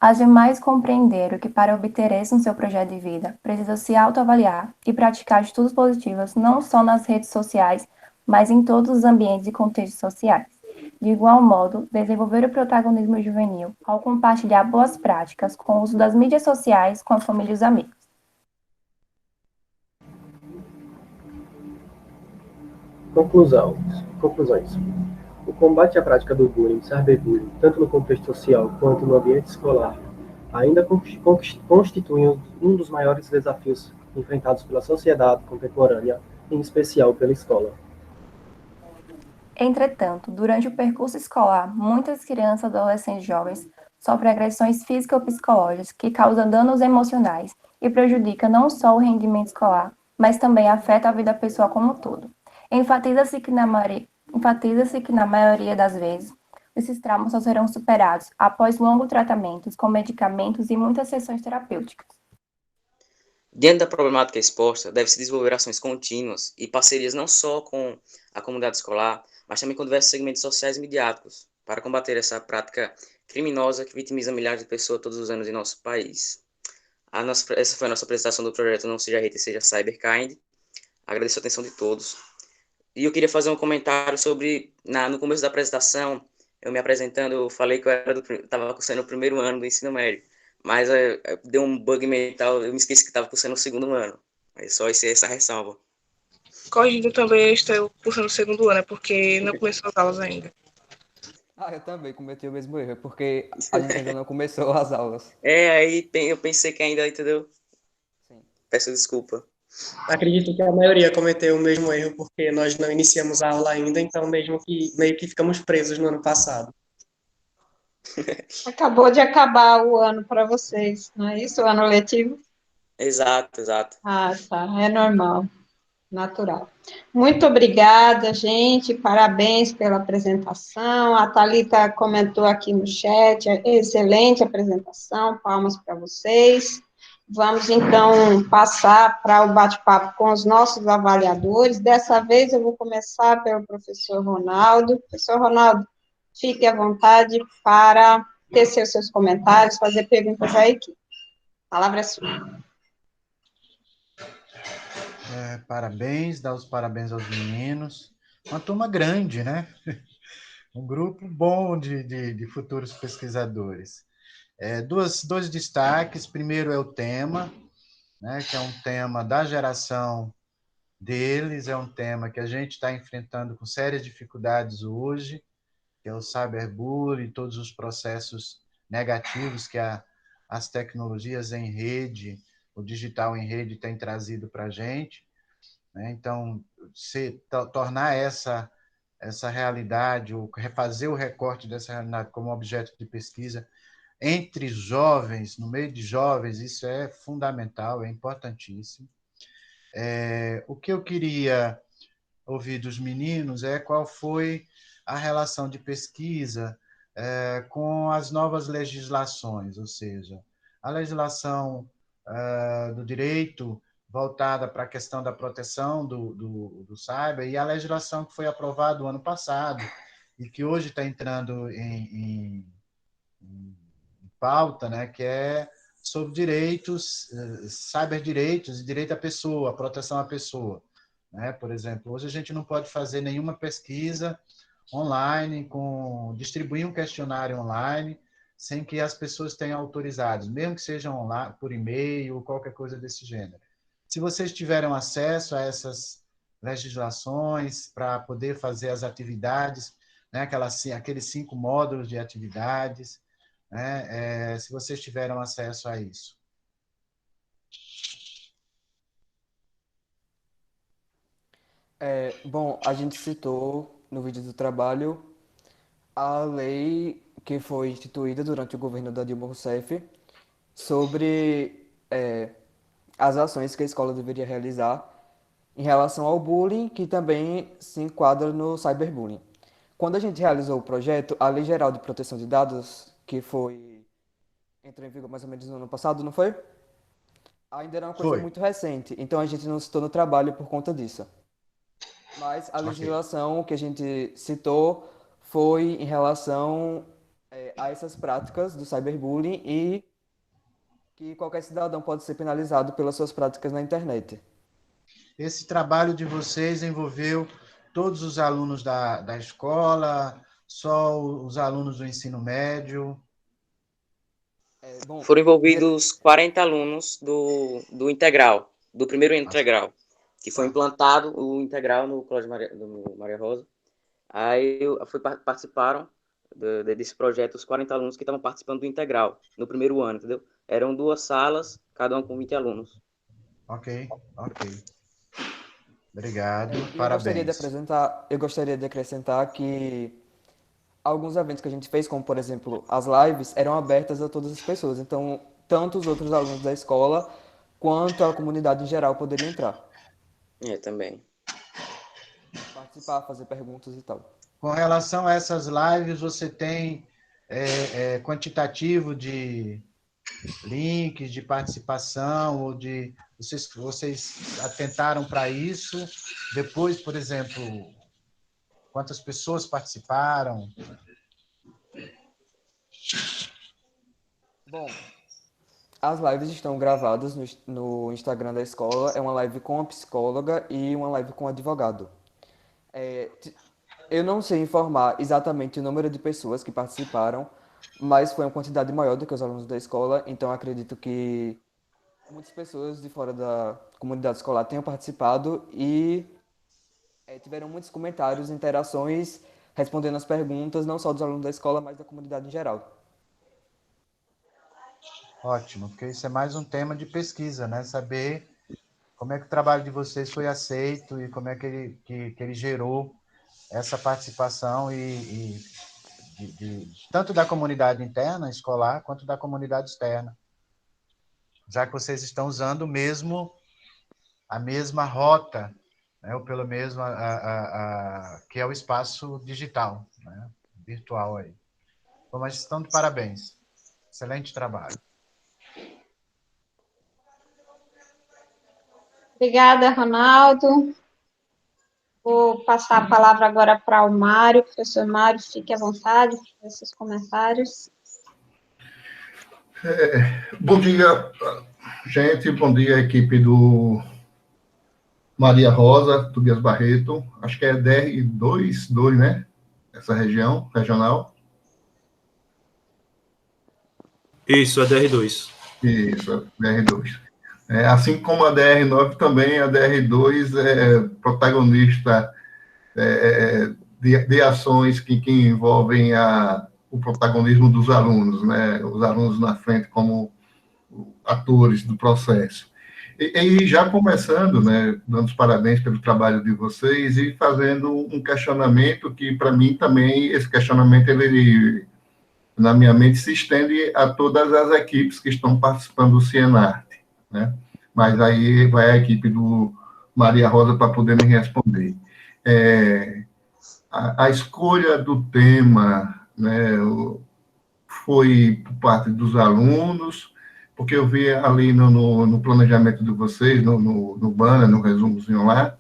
As demais compreenderam que para obter êxito no seu projeto de vida, precisa se autoavaliar e praticar atitudes positivas não só nas redes sociais, mas em todos os ambientes e contextos sociais. De igual modo, desenvolver o protagonismo juvenil ao compartilhar boas práticas com o uso das mídias sociais com a família e os amigos. Conclusões. O combate à prática do bullying e cyberbullying, tanto no contexto social quanto no ambiente escolar, ainda constitui um dos maiores desafios enfrentados pela sociedade contemporânea, em especial pela escola. Entretanto, durante o percurso escolar, muitas crianças, adolescentes e jovens sofrem agressões físicas ou psicológicas que causam danos emocionais e prejudicam não só o rendimento escolar, mas também afeta a vida pessoal como um todo. Enfatiza-se que na maioria das vezes, esses traumas só serão superados após longos tratamentos com medicamentos e muitas sessões terapêuticas. Diante da problemática exposta, deve-se desenvolver ações contínuas e parcerias não só com a comunidade escolar, mas também com diversos segmentos sociais e midiáticos, para combater essa prática criminosa que vitimiza milhares de pessoas todos os anos em nosso país. Essa foi a nossa apresentação do projeto Não Seja Hater, Seja Cyberkind. Agradeço a atenção de todos. E eu queria fazer um comentário sobre, no começo da apresentação, eu me apresentando, eu falei que eu estava cursando o 1º ano do ensino médio, mas deu um bug mental, eu me esqueci que estava cursando o 2º ano. É só essa ressalva. Corrigindo também, estou cursando o 2º ano, porque não começou as aulas ainda. Eu também cometi o mesmo erro, porque a gente ainda não começou as aulas. Aí eu pensei que ainda, entendeu? Sim. Peço desculpa. Acredito que a maioria cometeu o mesmo erro, porque nós não iniciamos a aula ainda, então meio que ficamos presos no ano passado. Acabou de acabar o ano para vocês, não é isso? O ano letivo? Exato. Ah, tá. É normal, natural. Muito obrigada, gente. Parabéns pela apresentação. A Thalita comentou aqui no chat, excelente apresentação, palmas para vocês. Vamos, então, passar para o bate-papo com os nossos avaliadores. Dessa vez, eu vou começar pelo professor Ronaldo. Professor Ronaldo, fique à vontade para tecer os seus comentários, fazer perguntas à equipe. A palavra é sua. Parabéns, dar os parabéns aos meninos. Uma turma grande, né? Um grupo bom de futuros pesquisadores. Dois destaques. Primeiro é o tema, né, que é um tema da geração deles, é um tema que a gente está enfrentando com sérias dificuldades hoje, que é o cyberbullying, todos os processos negativos que as tecnologias em rede, o digital em rede tem trazido para a gente, né? Então, tornar essa realidade, ou refazer o recorte dessa realidade como objeto de pesquisa entre jovens, no meio de jovens, isso é fundamental, é importantíssimo. O que eu queria ouvir dos meninos é qual foi a relação de pesquisa com as novas legislações, ou seja, a legislação do direito voltada para a questão da proteção do cyber e a legislação que foi aprovada no ano passado e que hoje está entrando em pauta, né, que é sobre direitos, cyberdireitos e direito à pessoa, a proteção à pessoa. Né? Por exemplo, hoje a gente não pode fazer nenhuma pesquisa online, distribuir um questionário online, sem que as pessoas tenham autorizados, mesmo que sejam online, por e-mail ou qualquer coisa desse gênero. Se vocês tiveram acesso a essas legislações para poder fazer as atividades, né, aqueles 5 módulos de atividades, né, se vocês tiveram acesso a isso. Bom, a gente citou no vídeo do trabalho a lei que foi instituída durante o governo da Dilma Rousseff sobre as ações que a escola deveria realizar em relação ao bullying, que também se enquadra no cyberbullying. Quando a gente realizou o projeto, a Lei Geral de Proteção de Dados, que entrou em vigor mais ou menos no ano passado, não foi? Ainda era uma coisa muito recente, então a gente não citou no trabalho por conta disso. Mas a legislação que a gente citou foi em relação a essas práticas do cyberbullying e que qualquer cidadão pode ser penalizado pelas suas práticas na internet. Esse trabalho de vocês envolveu todos os alunos da escola, só os alunos do ensino médio? Foram envolvidos 40 alunos do integral, do primeiro integral, que foi implantado o integral no Colégio Maria Rosa. Aí participaram desse projeto os 40 alunos que estavam participando do integral, no primeiro ano, entendeu? Eram 2 salas, cada uma com 20 alunos. Ok. Obrigado, parabéns. Eu gostaria de acrescentar que alguns eventos que a gente fez, como, por exemplo, as lives, eram abertas a todas as pessoas. Então, tanto os outros alunos da escola, quanto a comunidade em geral poderiam entrar. Também. Participar, fazer perguntas e tal. Com relação a essas lives, você tem quantitativo de links de participação ou de vocês atentaram para isso? Depois, por exemplo, quantas pessoas participaram? Bom, as lives estão gravadas no Instagram da escola. É uma live com a psicóloga e uma live com o advogado. Eu não sei informar exatamente o número de pessoas que participaram, mas foi uma quantidade maior do que os alunos da escola, então acredito que muitas pessoas de fora da comunidade escolar tenham participado e tiveram muitos comentários, interações, respondendo as perguntas, não só dos alunos da escola, mas da comunidade em geral. Ótimo, porque isso é mais um tema de pesquisa, né? Saber como é que o trabalho de vocês foi aceito e como é que ele gerou essa participação tanto da comunidade interna, escolar, quanto da comunidade externa. Já que vocês estão usando a mesma rota, né, ou pelo menos que é o espaço digital, né, virtual aí. Bom, mas estão de parabéns. Excelente trabalho. Obrigada, Ronaldo. Vou passar a palavra agora para o Mário. Professor Mário, fique à vontade para esses comentários. Bom dia, gente. Bom dia, equipe do Maria Rosa, Tobias Barreto. Acho que é DR2, né? Essa região, regional. Isso, é DR2. Isso, DR2. Assim como a DR9, também a DR2 é protagonista de ações que envolvem o protagonismo dos alunos, né? Os alunos na frente como atores do processo. E já começando, né, dando os parabéns pelo trabalho de vocês e fazendo um questionamento que, para mim, também, esse questionamento, ele, na minha mente, se estende a todas as equipes que estão participando do Cienarte, né? Mas aí vai a equipe do Maria Rosa para poder me responder. A escolha do tema, né, foi por parte dos alunos, porque eu vi ali no planejamento de vocês, no banner, no resumozinho lá,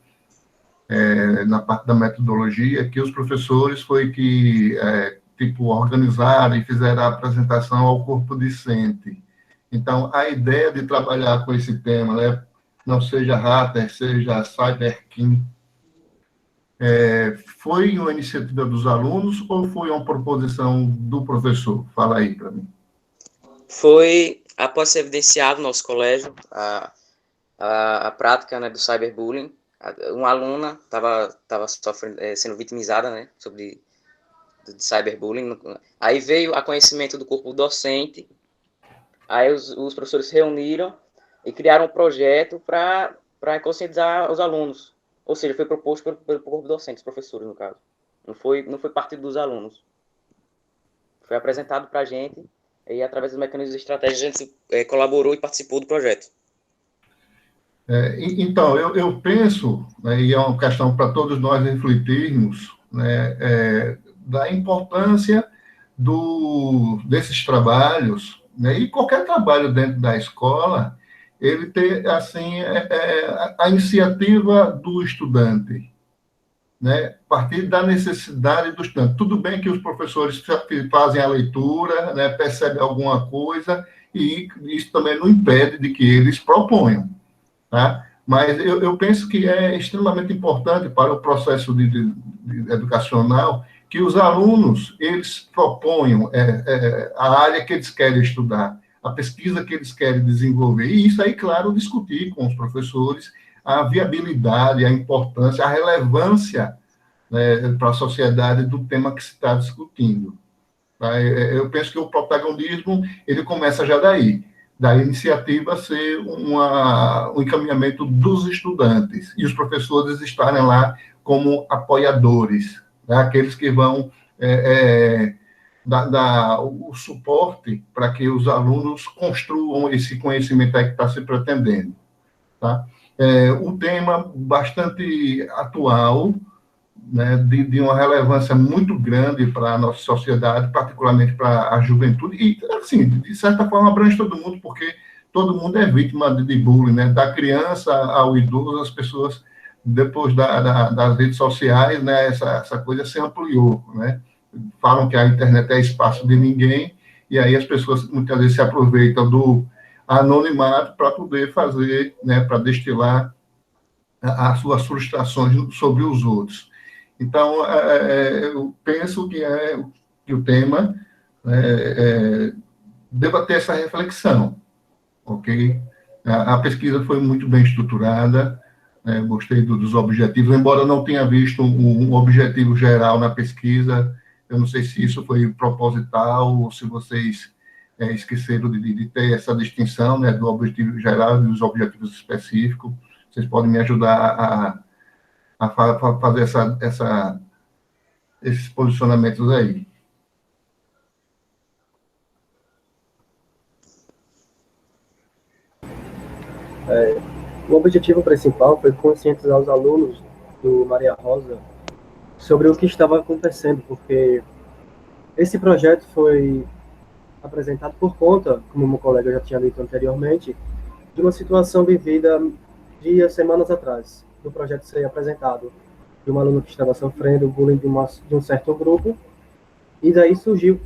na parte da metodologia, que os professores foi que, organizaram e fizeram a apresentação ao corpo discente. Então, a ideia de trabalhar com esse tema, né, não seja Hatter, seja CyberKim, foi uma iniciativa dos alunos ou foi uma proposição do professor? Fala aí para mim. Foi, após ser evidenciado no nosso colégio, a prática, né, do cyberbullying. Uma aluna estava sofrendo, sendo vitimizada, né, de cyberbullying. Aí veio a conhecimento do corpo docente, aí os professores se reuniram e criaram um projeto para conscientizar os alunos. Ou seja, foi proposto pelo corpo docente, os professores, no caso. Não foi partido dos alunos. Foi apresentado para a gente e, através dos mecanismos estratégios, a gente colaborou e participou do projeto. Então, eu penso, né, e é uma questão para todos nós refletirmos, né, da importância desses trabalhos, né, e qualquer trabalho dentro da escola, ele ter, assim, a iniciativa do estudante, né, a partir da necessidade do estudante. Tudo bem que os professores fazem a leitura, né, percebem alguma coisa, e isso também não impede de que eles proponham, tá? Mas eu penso que é extremamente importante para o processo de educacional que os alunos, eles proponham a área que eles querem estudar, a pesquisa que eles querem desenvolver, e isso aí, claro, discutir com os professores a viabilidade, a importância, a relevância, né, para a sociedade do tema que se está discutindo. Tá? Eu penso que o protagonismo, ele começa já daí, da iniciativa ser um encaminhamento dos estudantes, e os professores estarem lá como apoiadores, né, aqueles que vão dar o suporte para que os alunos construam esse conhecimento aí que está se pretendendo. Tá? Um tema bastante atual, né, de uma relevância muito grande para a nossa sociedade, particularmente para a juventude, e, assim, de certa forma, abrange todo mundo, porque todo mundo é vítima de bullying, né, da criança ao idoso, as pessoas, depois das redes sociais, né, essa coisa se ampliou, né, falam que a internet é espaço de ninguém, e aí as pessoas muitas vezes se aproveitam do anonimato para poder fazer, né, para destilar as suas frustrações sobre os outros. Então, eu penso que o tema deva ter essa reflexão, ok? A pesquisa foi muito bem estruturada, gostei dos objetivos, embora não tenha visto um objetivo geral na pesquisa. Eu não sei se isso foi proposital ou se vocês esqueceram de ter essa distinção, né, do objetivo geral e dos objetivos específicos. Vocês podem me ajudar a fazer esses posicionamentos aí. O objetivo principal foi conscientizar os alunos do Maria Rosa sobre o que estava acontecendo, porque esse projeto foi apresentado por conta, como meu colega já tinha dito anteriormente, de uma situação vivida semanas atrás, do projeto ser apresentado, de um aluno que estava sofrendo bullying de um certo grupo, e daí surgiu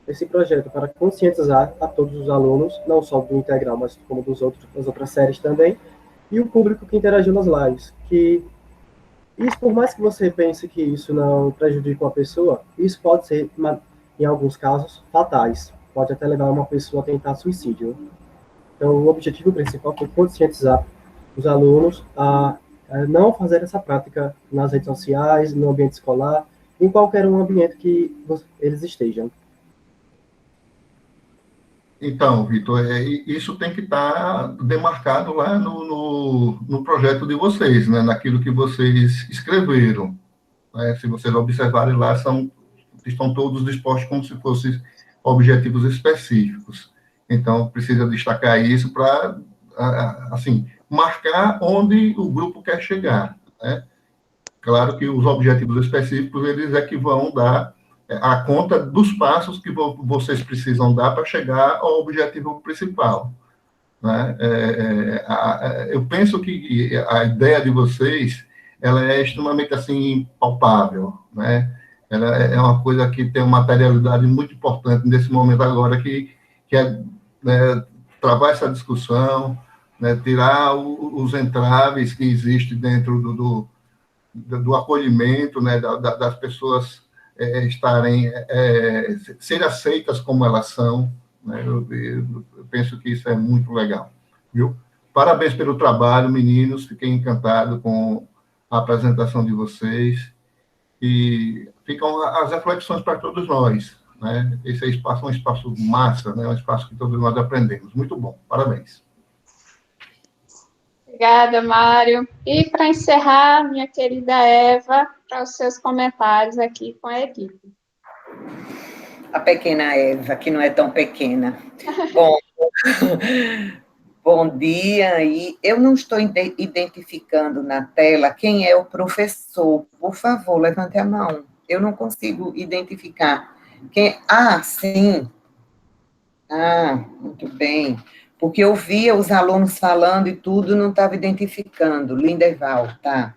esse projeto para conscientizar a todos os alunos, não só do integral, mas como das outras séries também, e o público que interagiu nas lives, que isso, por mais que você pense que isso não prejudica uma pessoa, isso pode ser, em alguns casos, fatais. Pode até levar uma pessoa a tentar suicídio. Então, o objetivo principal foi conscientizar os alunos a não fazer essa prática nas redes sociais, no ambiente escolar, em qualquer um ambiente que eles estejam. Então, Vitor, isso tem que estar demarcado lá no projeto de vocês, né? Naquilo que vocês escreveram. Né? Se vocês observarem lá, estão todos dispostos como se fossem objetivos específicos. Então, precisa destacar isso para, assim, marcar onde o grupo quer chegar. Né? Claro que os objetivos específicos, eles é que vão dar a conta dos passos que vocês precisam dar para chegar ao objetivo principal. Né? Eu penso que a ideia de vocês, ela é extremamente, assim, palpável, né? Ela é uma coisa que tem uma materialidade muito importante nesse momento agora, que é, né, travar essa discussão, né, tirar os entraves que existem dentro do acolhimento, né, das pessoas estarem, serem aceitas como elas são, né? Eu penso que isso é muito legal, viu? Parabéns pelo trabalho, meninos, fiquei encantado com a apresentação de vocês, e ficam as reflexões para todos nós, né? Esse espaço é um espaço massa, né? Um espaço que todos nós aprendemos. Muito bom, parabéns. Obrigada, Mário. E para encerrar, minha querida Eva, para os seus comentários aqui com a equipe. A pequena Eva, que não é tão pequena. Bom, bom dia. E eu não estou identificando na tela quem é o professor. Por favor, levante a mão. Eu não consigo identificar. Sim. Muito bem. Porque eu via os alunos falando e tudo, não estava identificando. Linderval, tá.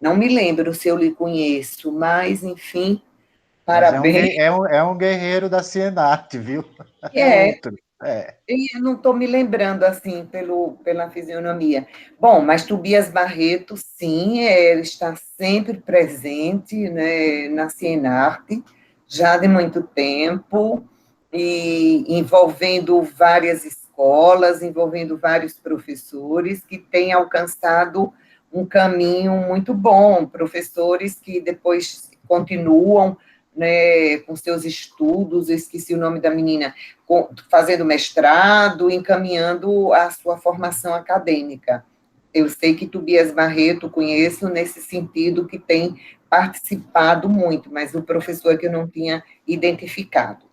Não me lembro se eu lhe conheço, mas, enfim, parabéns. É um guerreiro da Cienarte, viu? Outro. Eu não estou me lembrando, assim, pela fisionomia. Bom, mas Tobias Barreto, sim, ele está sempre presente, né, na Cienarte, já de muito tempo, e envolvendo várias escolas, envolvendo vários professores que têm alcançado um caminho muito bom, professores que depois continuam, né, com seus estudos, eu esqueci o nome da menina, fazendo mestrado, encaminhando a sua formação acadêmica. Eu sei que Tobias Barreto conheço nesse sentido, que tem participado muito, mas o professor que eu não tinha identificado.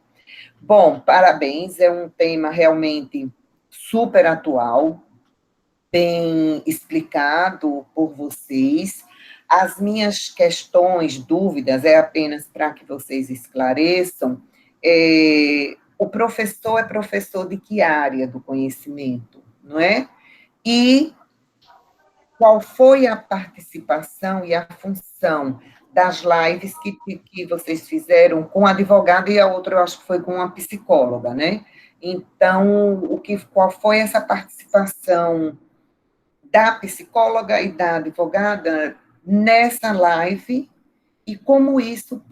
Bom, parabéns, é um tema realmente super atual, bem explicado por vocês. As minhas questões, dúvidas, é apenas para que vocês esclareçam. O professor é professor de que área do conhecimento, não é? E qual foi a participação e a função das lives que vocês fizeram com a advogada, e a outra eu acho que foi com uma psicóloga, né? Então, qual foi essa participação da psicóloga e da advogada nessa live, e como isso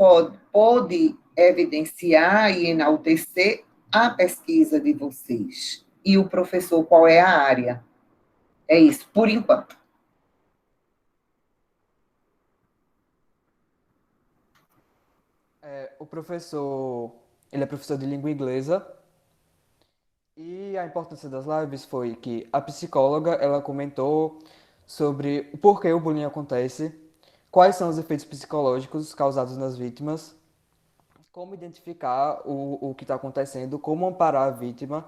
pode evidenciar e enaltecer a pesquisa de vocês. E o professor, qual é a área? É isso, por enquanto. O professor, ele é professor de língua inglesa, e a importância das lives foi que a psicóloga, ela comentou sobre o porquê o bullying acontece, quais são os efeitos psicológicos causados nas vítimas, como identificar o que está acontecendo, como amparar a vítima,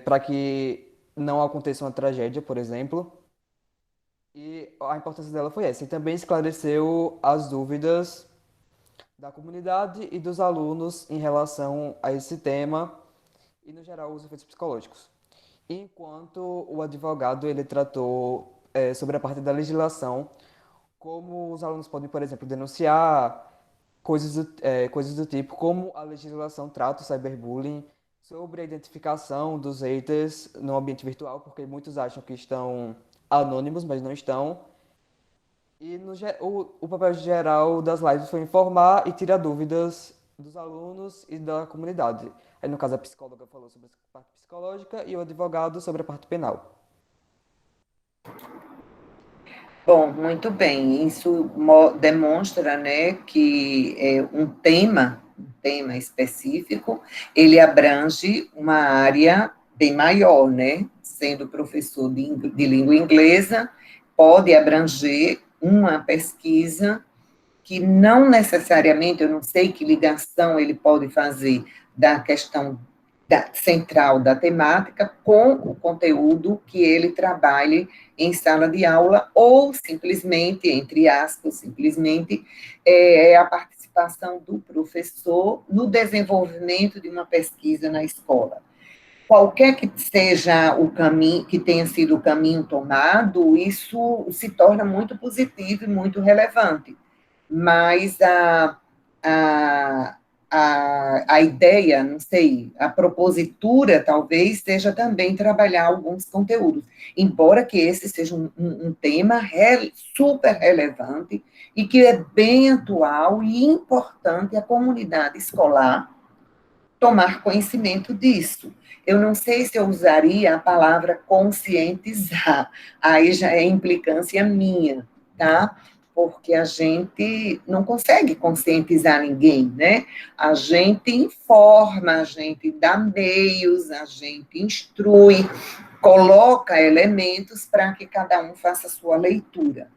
para que não aconteça uma tragédia, por exemplo. E a importância dela foi essa. E também esclareceu as dúvidas da comunidade e dos alunos em relação a esse tema e, no geral, os efeitos psicológicos. Enquanto o advogado, ele tratou sobre a parte da legislação, como os alunos podem, por exemplo, denunciar coisas do tipo, como a legislação trata o cyberbullying, sobre a identificação dos haters no ambiente virtual, porque muitos acham que estão anônimos, mas não estão. E o papel geral das lives foi informar e tirar dúvidas dos alunos e da comunidade. Aí, no caso, a psicóloga falou sobre a parte psicológica e o advogado sobre a parte penal. Bom, muito bem. Isso demonstra, né, que um tema específico, ele abrange uma área bem maior, né? Sendo professor de língua inglesa, pode abranger uma pesquisa que não necessariamente, eu não sei que ligação ele pode fazer da questão central da temática com o conteúdo que ele trabalhe em sala de aula, ou simplesmente, entre aspas, simplesmente, a participação do professor no desenvolvimento de uma pesquisa na escola. Qualquer que seja o caminho, que tenha sido o caminho tomado, isso se torna muito positivo e muito relevante. Mas a ideia, não sei, a propositura talvez seja também trabalhar alguns conteúdos, embora que esse seja um tema super relevante e que é bem atual e importante a comunidade escolar tomar conhecimento disso. Eu não sei se eu usaria a palavra conscientizar, aí já é implicância minha, tá? Porque a gente não consegue conscientizar ninguém, né? A gente informa, a gente dá meios, a gente instrui, coloca elementos para que cada um faça a sua leitura.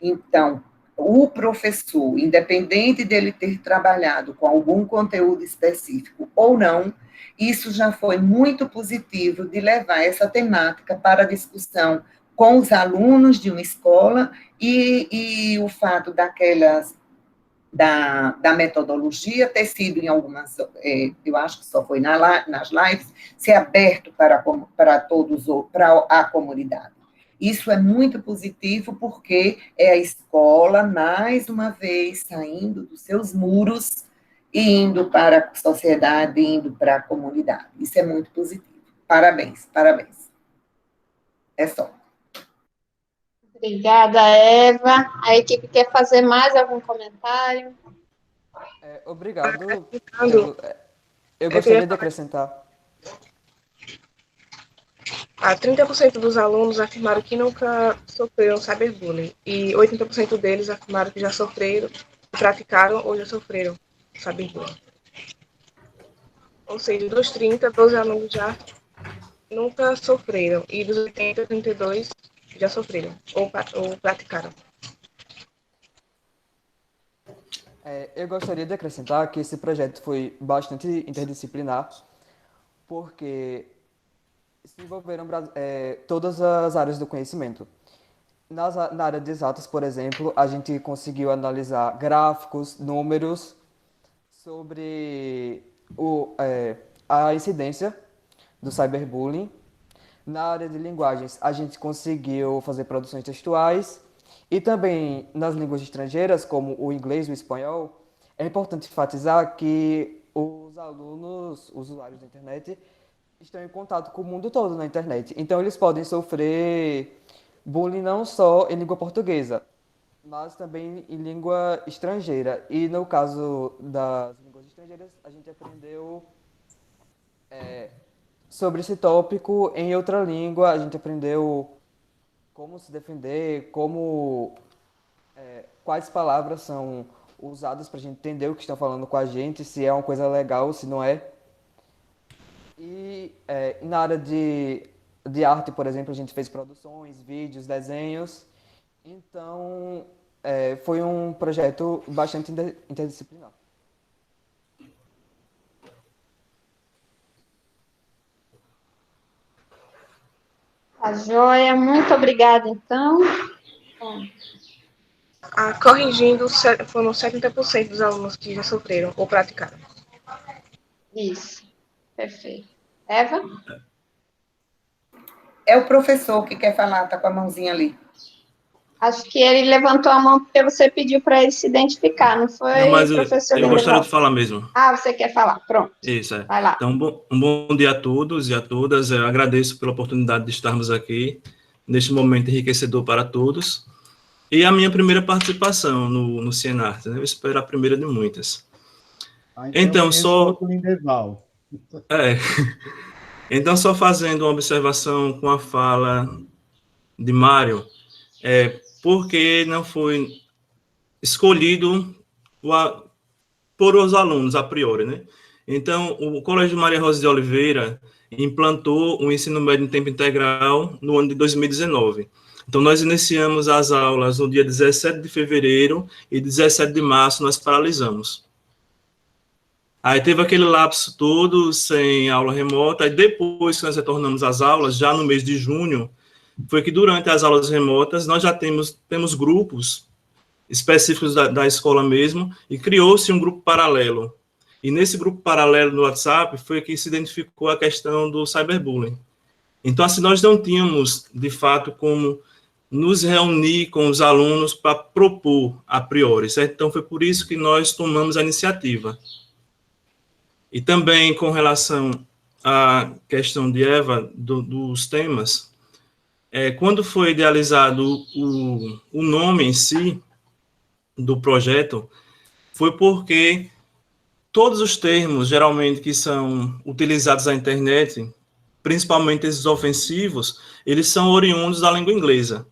Então, o professor, independente dele ter trabalhado com algum conteúdo específico ou não, isso já foi muito positivo de levar essa temática para discussão com os alunos de uma escola e o fato da metodologia ter sido em algumas, eu acho que só foi nas lives, ser aberto para todos, para a comunidade. Isso é muito positivo porque é a escola, mais uma vez, saindo dos seus muros e indo para a sociedade, indo para a comunidade. Isso é muito positivo. Parabéns, parabéns. É só. Obrigada, Eva. A equipe quer fazer mais algum comentário? Obrigado. Eu gostaria de acrescentar. 30% dos alunos afirmaram que nunca sofreram cyberbullying e 80% deles afirmaram que já sofreram, praticaram ou já sofreram cyberbullying. Ou seja, dos 30, 12 alunos já nunca sofreram e dos 80, 32 já sofreram ou praticaram. Eu gostaria de acrescentar que esse projeto foi bastante interdisciplinar, porque se envolveram todas as áreas do conhecimento. Na área de exatas, por exemplo, a gente conseguiu analisar gráficos, números sobre a incidência do cyberbullying. Na área de linguagens, a gente conseguiu fazer produções textuais. E também nas línguas estrangeiras, como o inglês e o espanhol, é importante enfatizar que os alunos, usuários da internet, estão em contato com o mundo todo na internet. Então, eles podem sofrer bullying não só em língua portuguesa, mas também em língua estrangeira. E no caso das línguas estrangeiras, a gente aprendeu sobre esse tópico em outra língua, a gente aprendeu como se defender, quais palavras são usadas para a gente entender o que estão falando com a gente, se é uma coisa legal, se não é. E na área de arte, por exemplo, a gente fez produções, vídeos, desenhos. Então, foi um projeto bastante interdisciplinar. Tá joia, muito obrigada, então. Corrigindo, foram 70% dos alunos que já sofreram ou praticaram. Isso, perfeito. Eva? É o professor que quer falar, está com a mãozinha ali. Acho que ele levantou a mão porque você pediu para ele se identificar, não foi, não, mas professor? Eu gostaria de falar mesmo. Você quer falar? Pronto. Isso, Vai lá. Então, um bom dia a todos e a todas. Eu agradeço pela oportunidade de estarmos aqui, neste momento enriquecedor para todos. E a minha primeira participação no Cienarte, né? Eu espero a primeira de muitas. Então só... o Lindeval. É. Então, só fazendo uma observação com a fala de Mário, por que não foi escolhido por os alunos, a priori, né? Então, o Colégio Maria Rosa de Oliveira implantou o ensino médio em tempo integral no ano de 2019. Então, nós iniciamos as aulas no dia 17 de fevereiro e 17 de março nós paralisamos. Aí teve aquele lapso todo sem aula remota, e depois que nós retornamos às aulas, já no mês de junho, foi que durante as aulas remotas nós já temos grupos específicos da escola mesmo, e criou-se um grupo paralelo. E nesse grupo paralelo no WhatsApp foi que se identificou a questão do cyberbullying. Então, assim, nós não tínhamos, de fato, como nos reunir com os alunos para propor a priori, certo? Então, foi por isso que nós tomamos a iniciativa. E também com relação à questão de Eva, dos temas, quando foi idealizado o nome em si do projeto, foi porque todos os termos, geralmente, que são utilizados na internet, principalmente esses ofensivos, eles são oriundos da língua inglesa,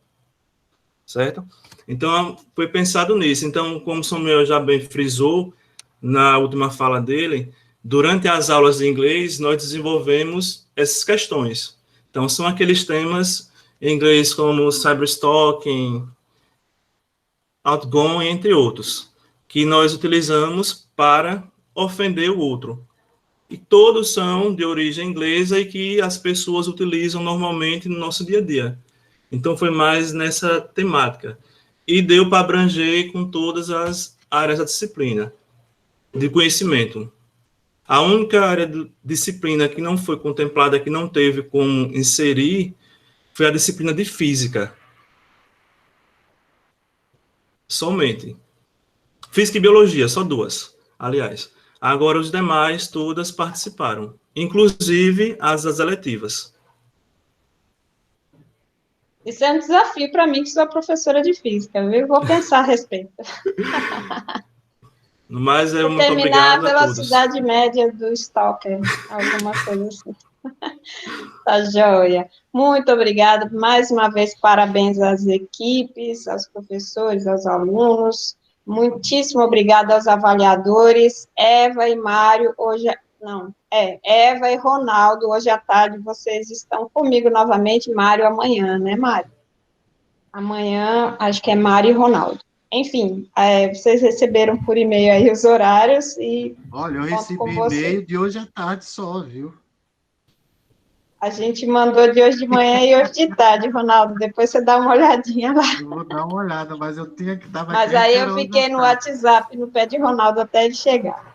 certo? Então, foi pensado nisso. Então, como o Samuel já bem frisou na última fala dele, durante as aulas de inglês, nós desenvolvemos essas questões. Então, são aqueles temas em inglês como cyberstalking, outgoing, entre outros, que nós utilizamos para ofender o outro. E todos são de origem inglesa e que as pessoas utilizam normalmente no nosso dia a dia. Então, foi mais nessa temática. E deu para abranger com todas as áreas da disciplina de conhecimento. A única área de disciplina que não foi contemplada, que não teve como inserir, foi a disciplina de física. Somente. Física e biologia, só duas, aliás. Agora, os demais, todas participaram, inclusive as eletivas. Isso é um desafio para mim, que sou professora de física, viu? Vou pensar a respeito. Mas Vou muito terminar obrigado a a todos. velocidade média do Stalker, alguma coisa assim. Tá joia. Muito obrigada. Mais uma vez, parabéns às equipes, aos professores, aos alunos. Muitíssimo obrigada aos avaliadores. Eva e Mário, Eva e Ronaldo, hoje à tarde vocês estão comigo novamente, Mário amanhã, né, Mário? Amanhã, acho que é Mário e Ronaldo. Enfim, vocês receberam por e-mail aí os horários e... Olha, eu recebi e-mail de hoje à tarde só, viu? A gente mandou de hoje de manhã e hoje de tarde, Ronaldo. Depois você dá uma olhadinha lá. Eu vou dar uma olhada, mas eu tinha que dar. Mas aí eu fiquei no WhatsApp, no pé de Ronaldo, até ele chegar.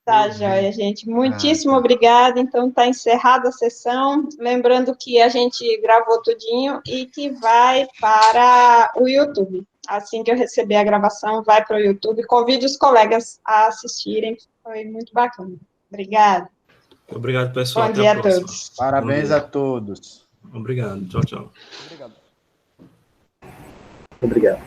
Tá, joia, gente. Muitíssimo obrigada. Então, está encerrada a sessão. Lembrando que a gente gravou tudinho e que vai para o YouTube. Assim que eu receber a gravação, vai para o YouTube. Convido os colegas a assistirem. Foi muito bacana. Obrigada. Obrigado, pessoal. Bom dia a todos. Parabéns a todos. Obrigado. Tchau, tchau. Obrigado.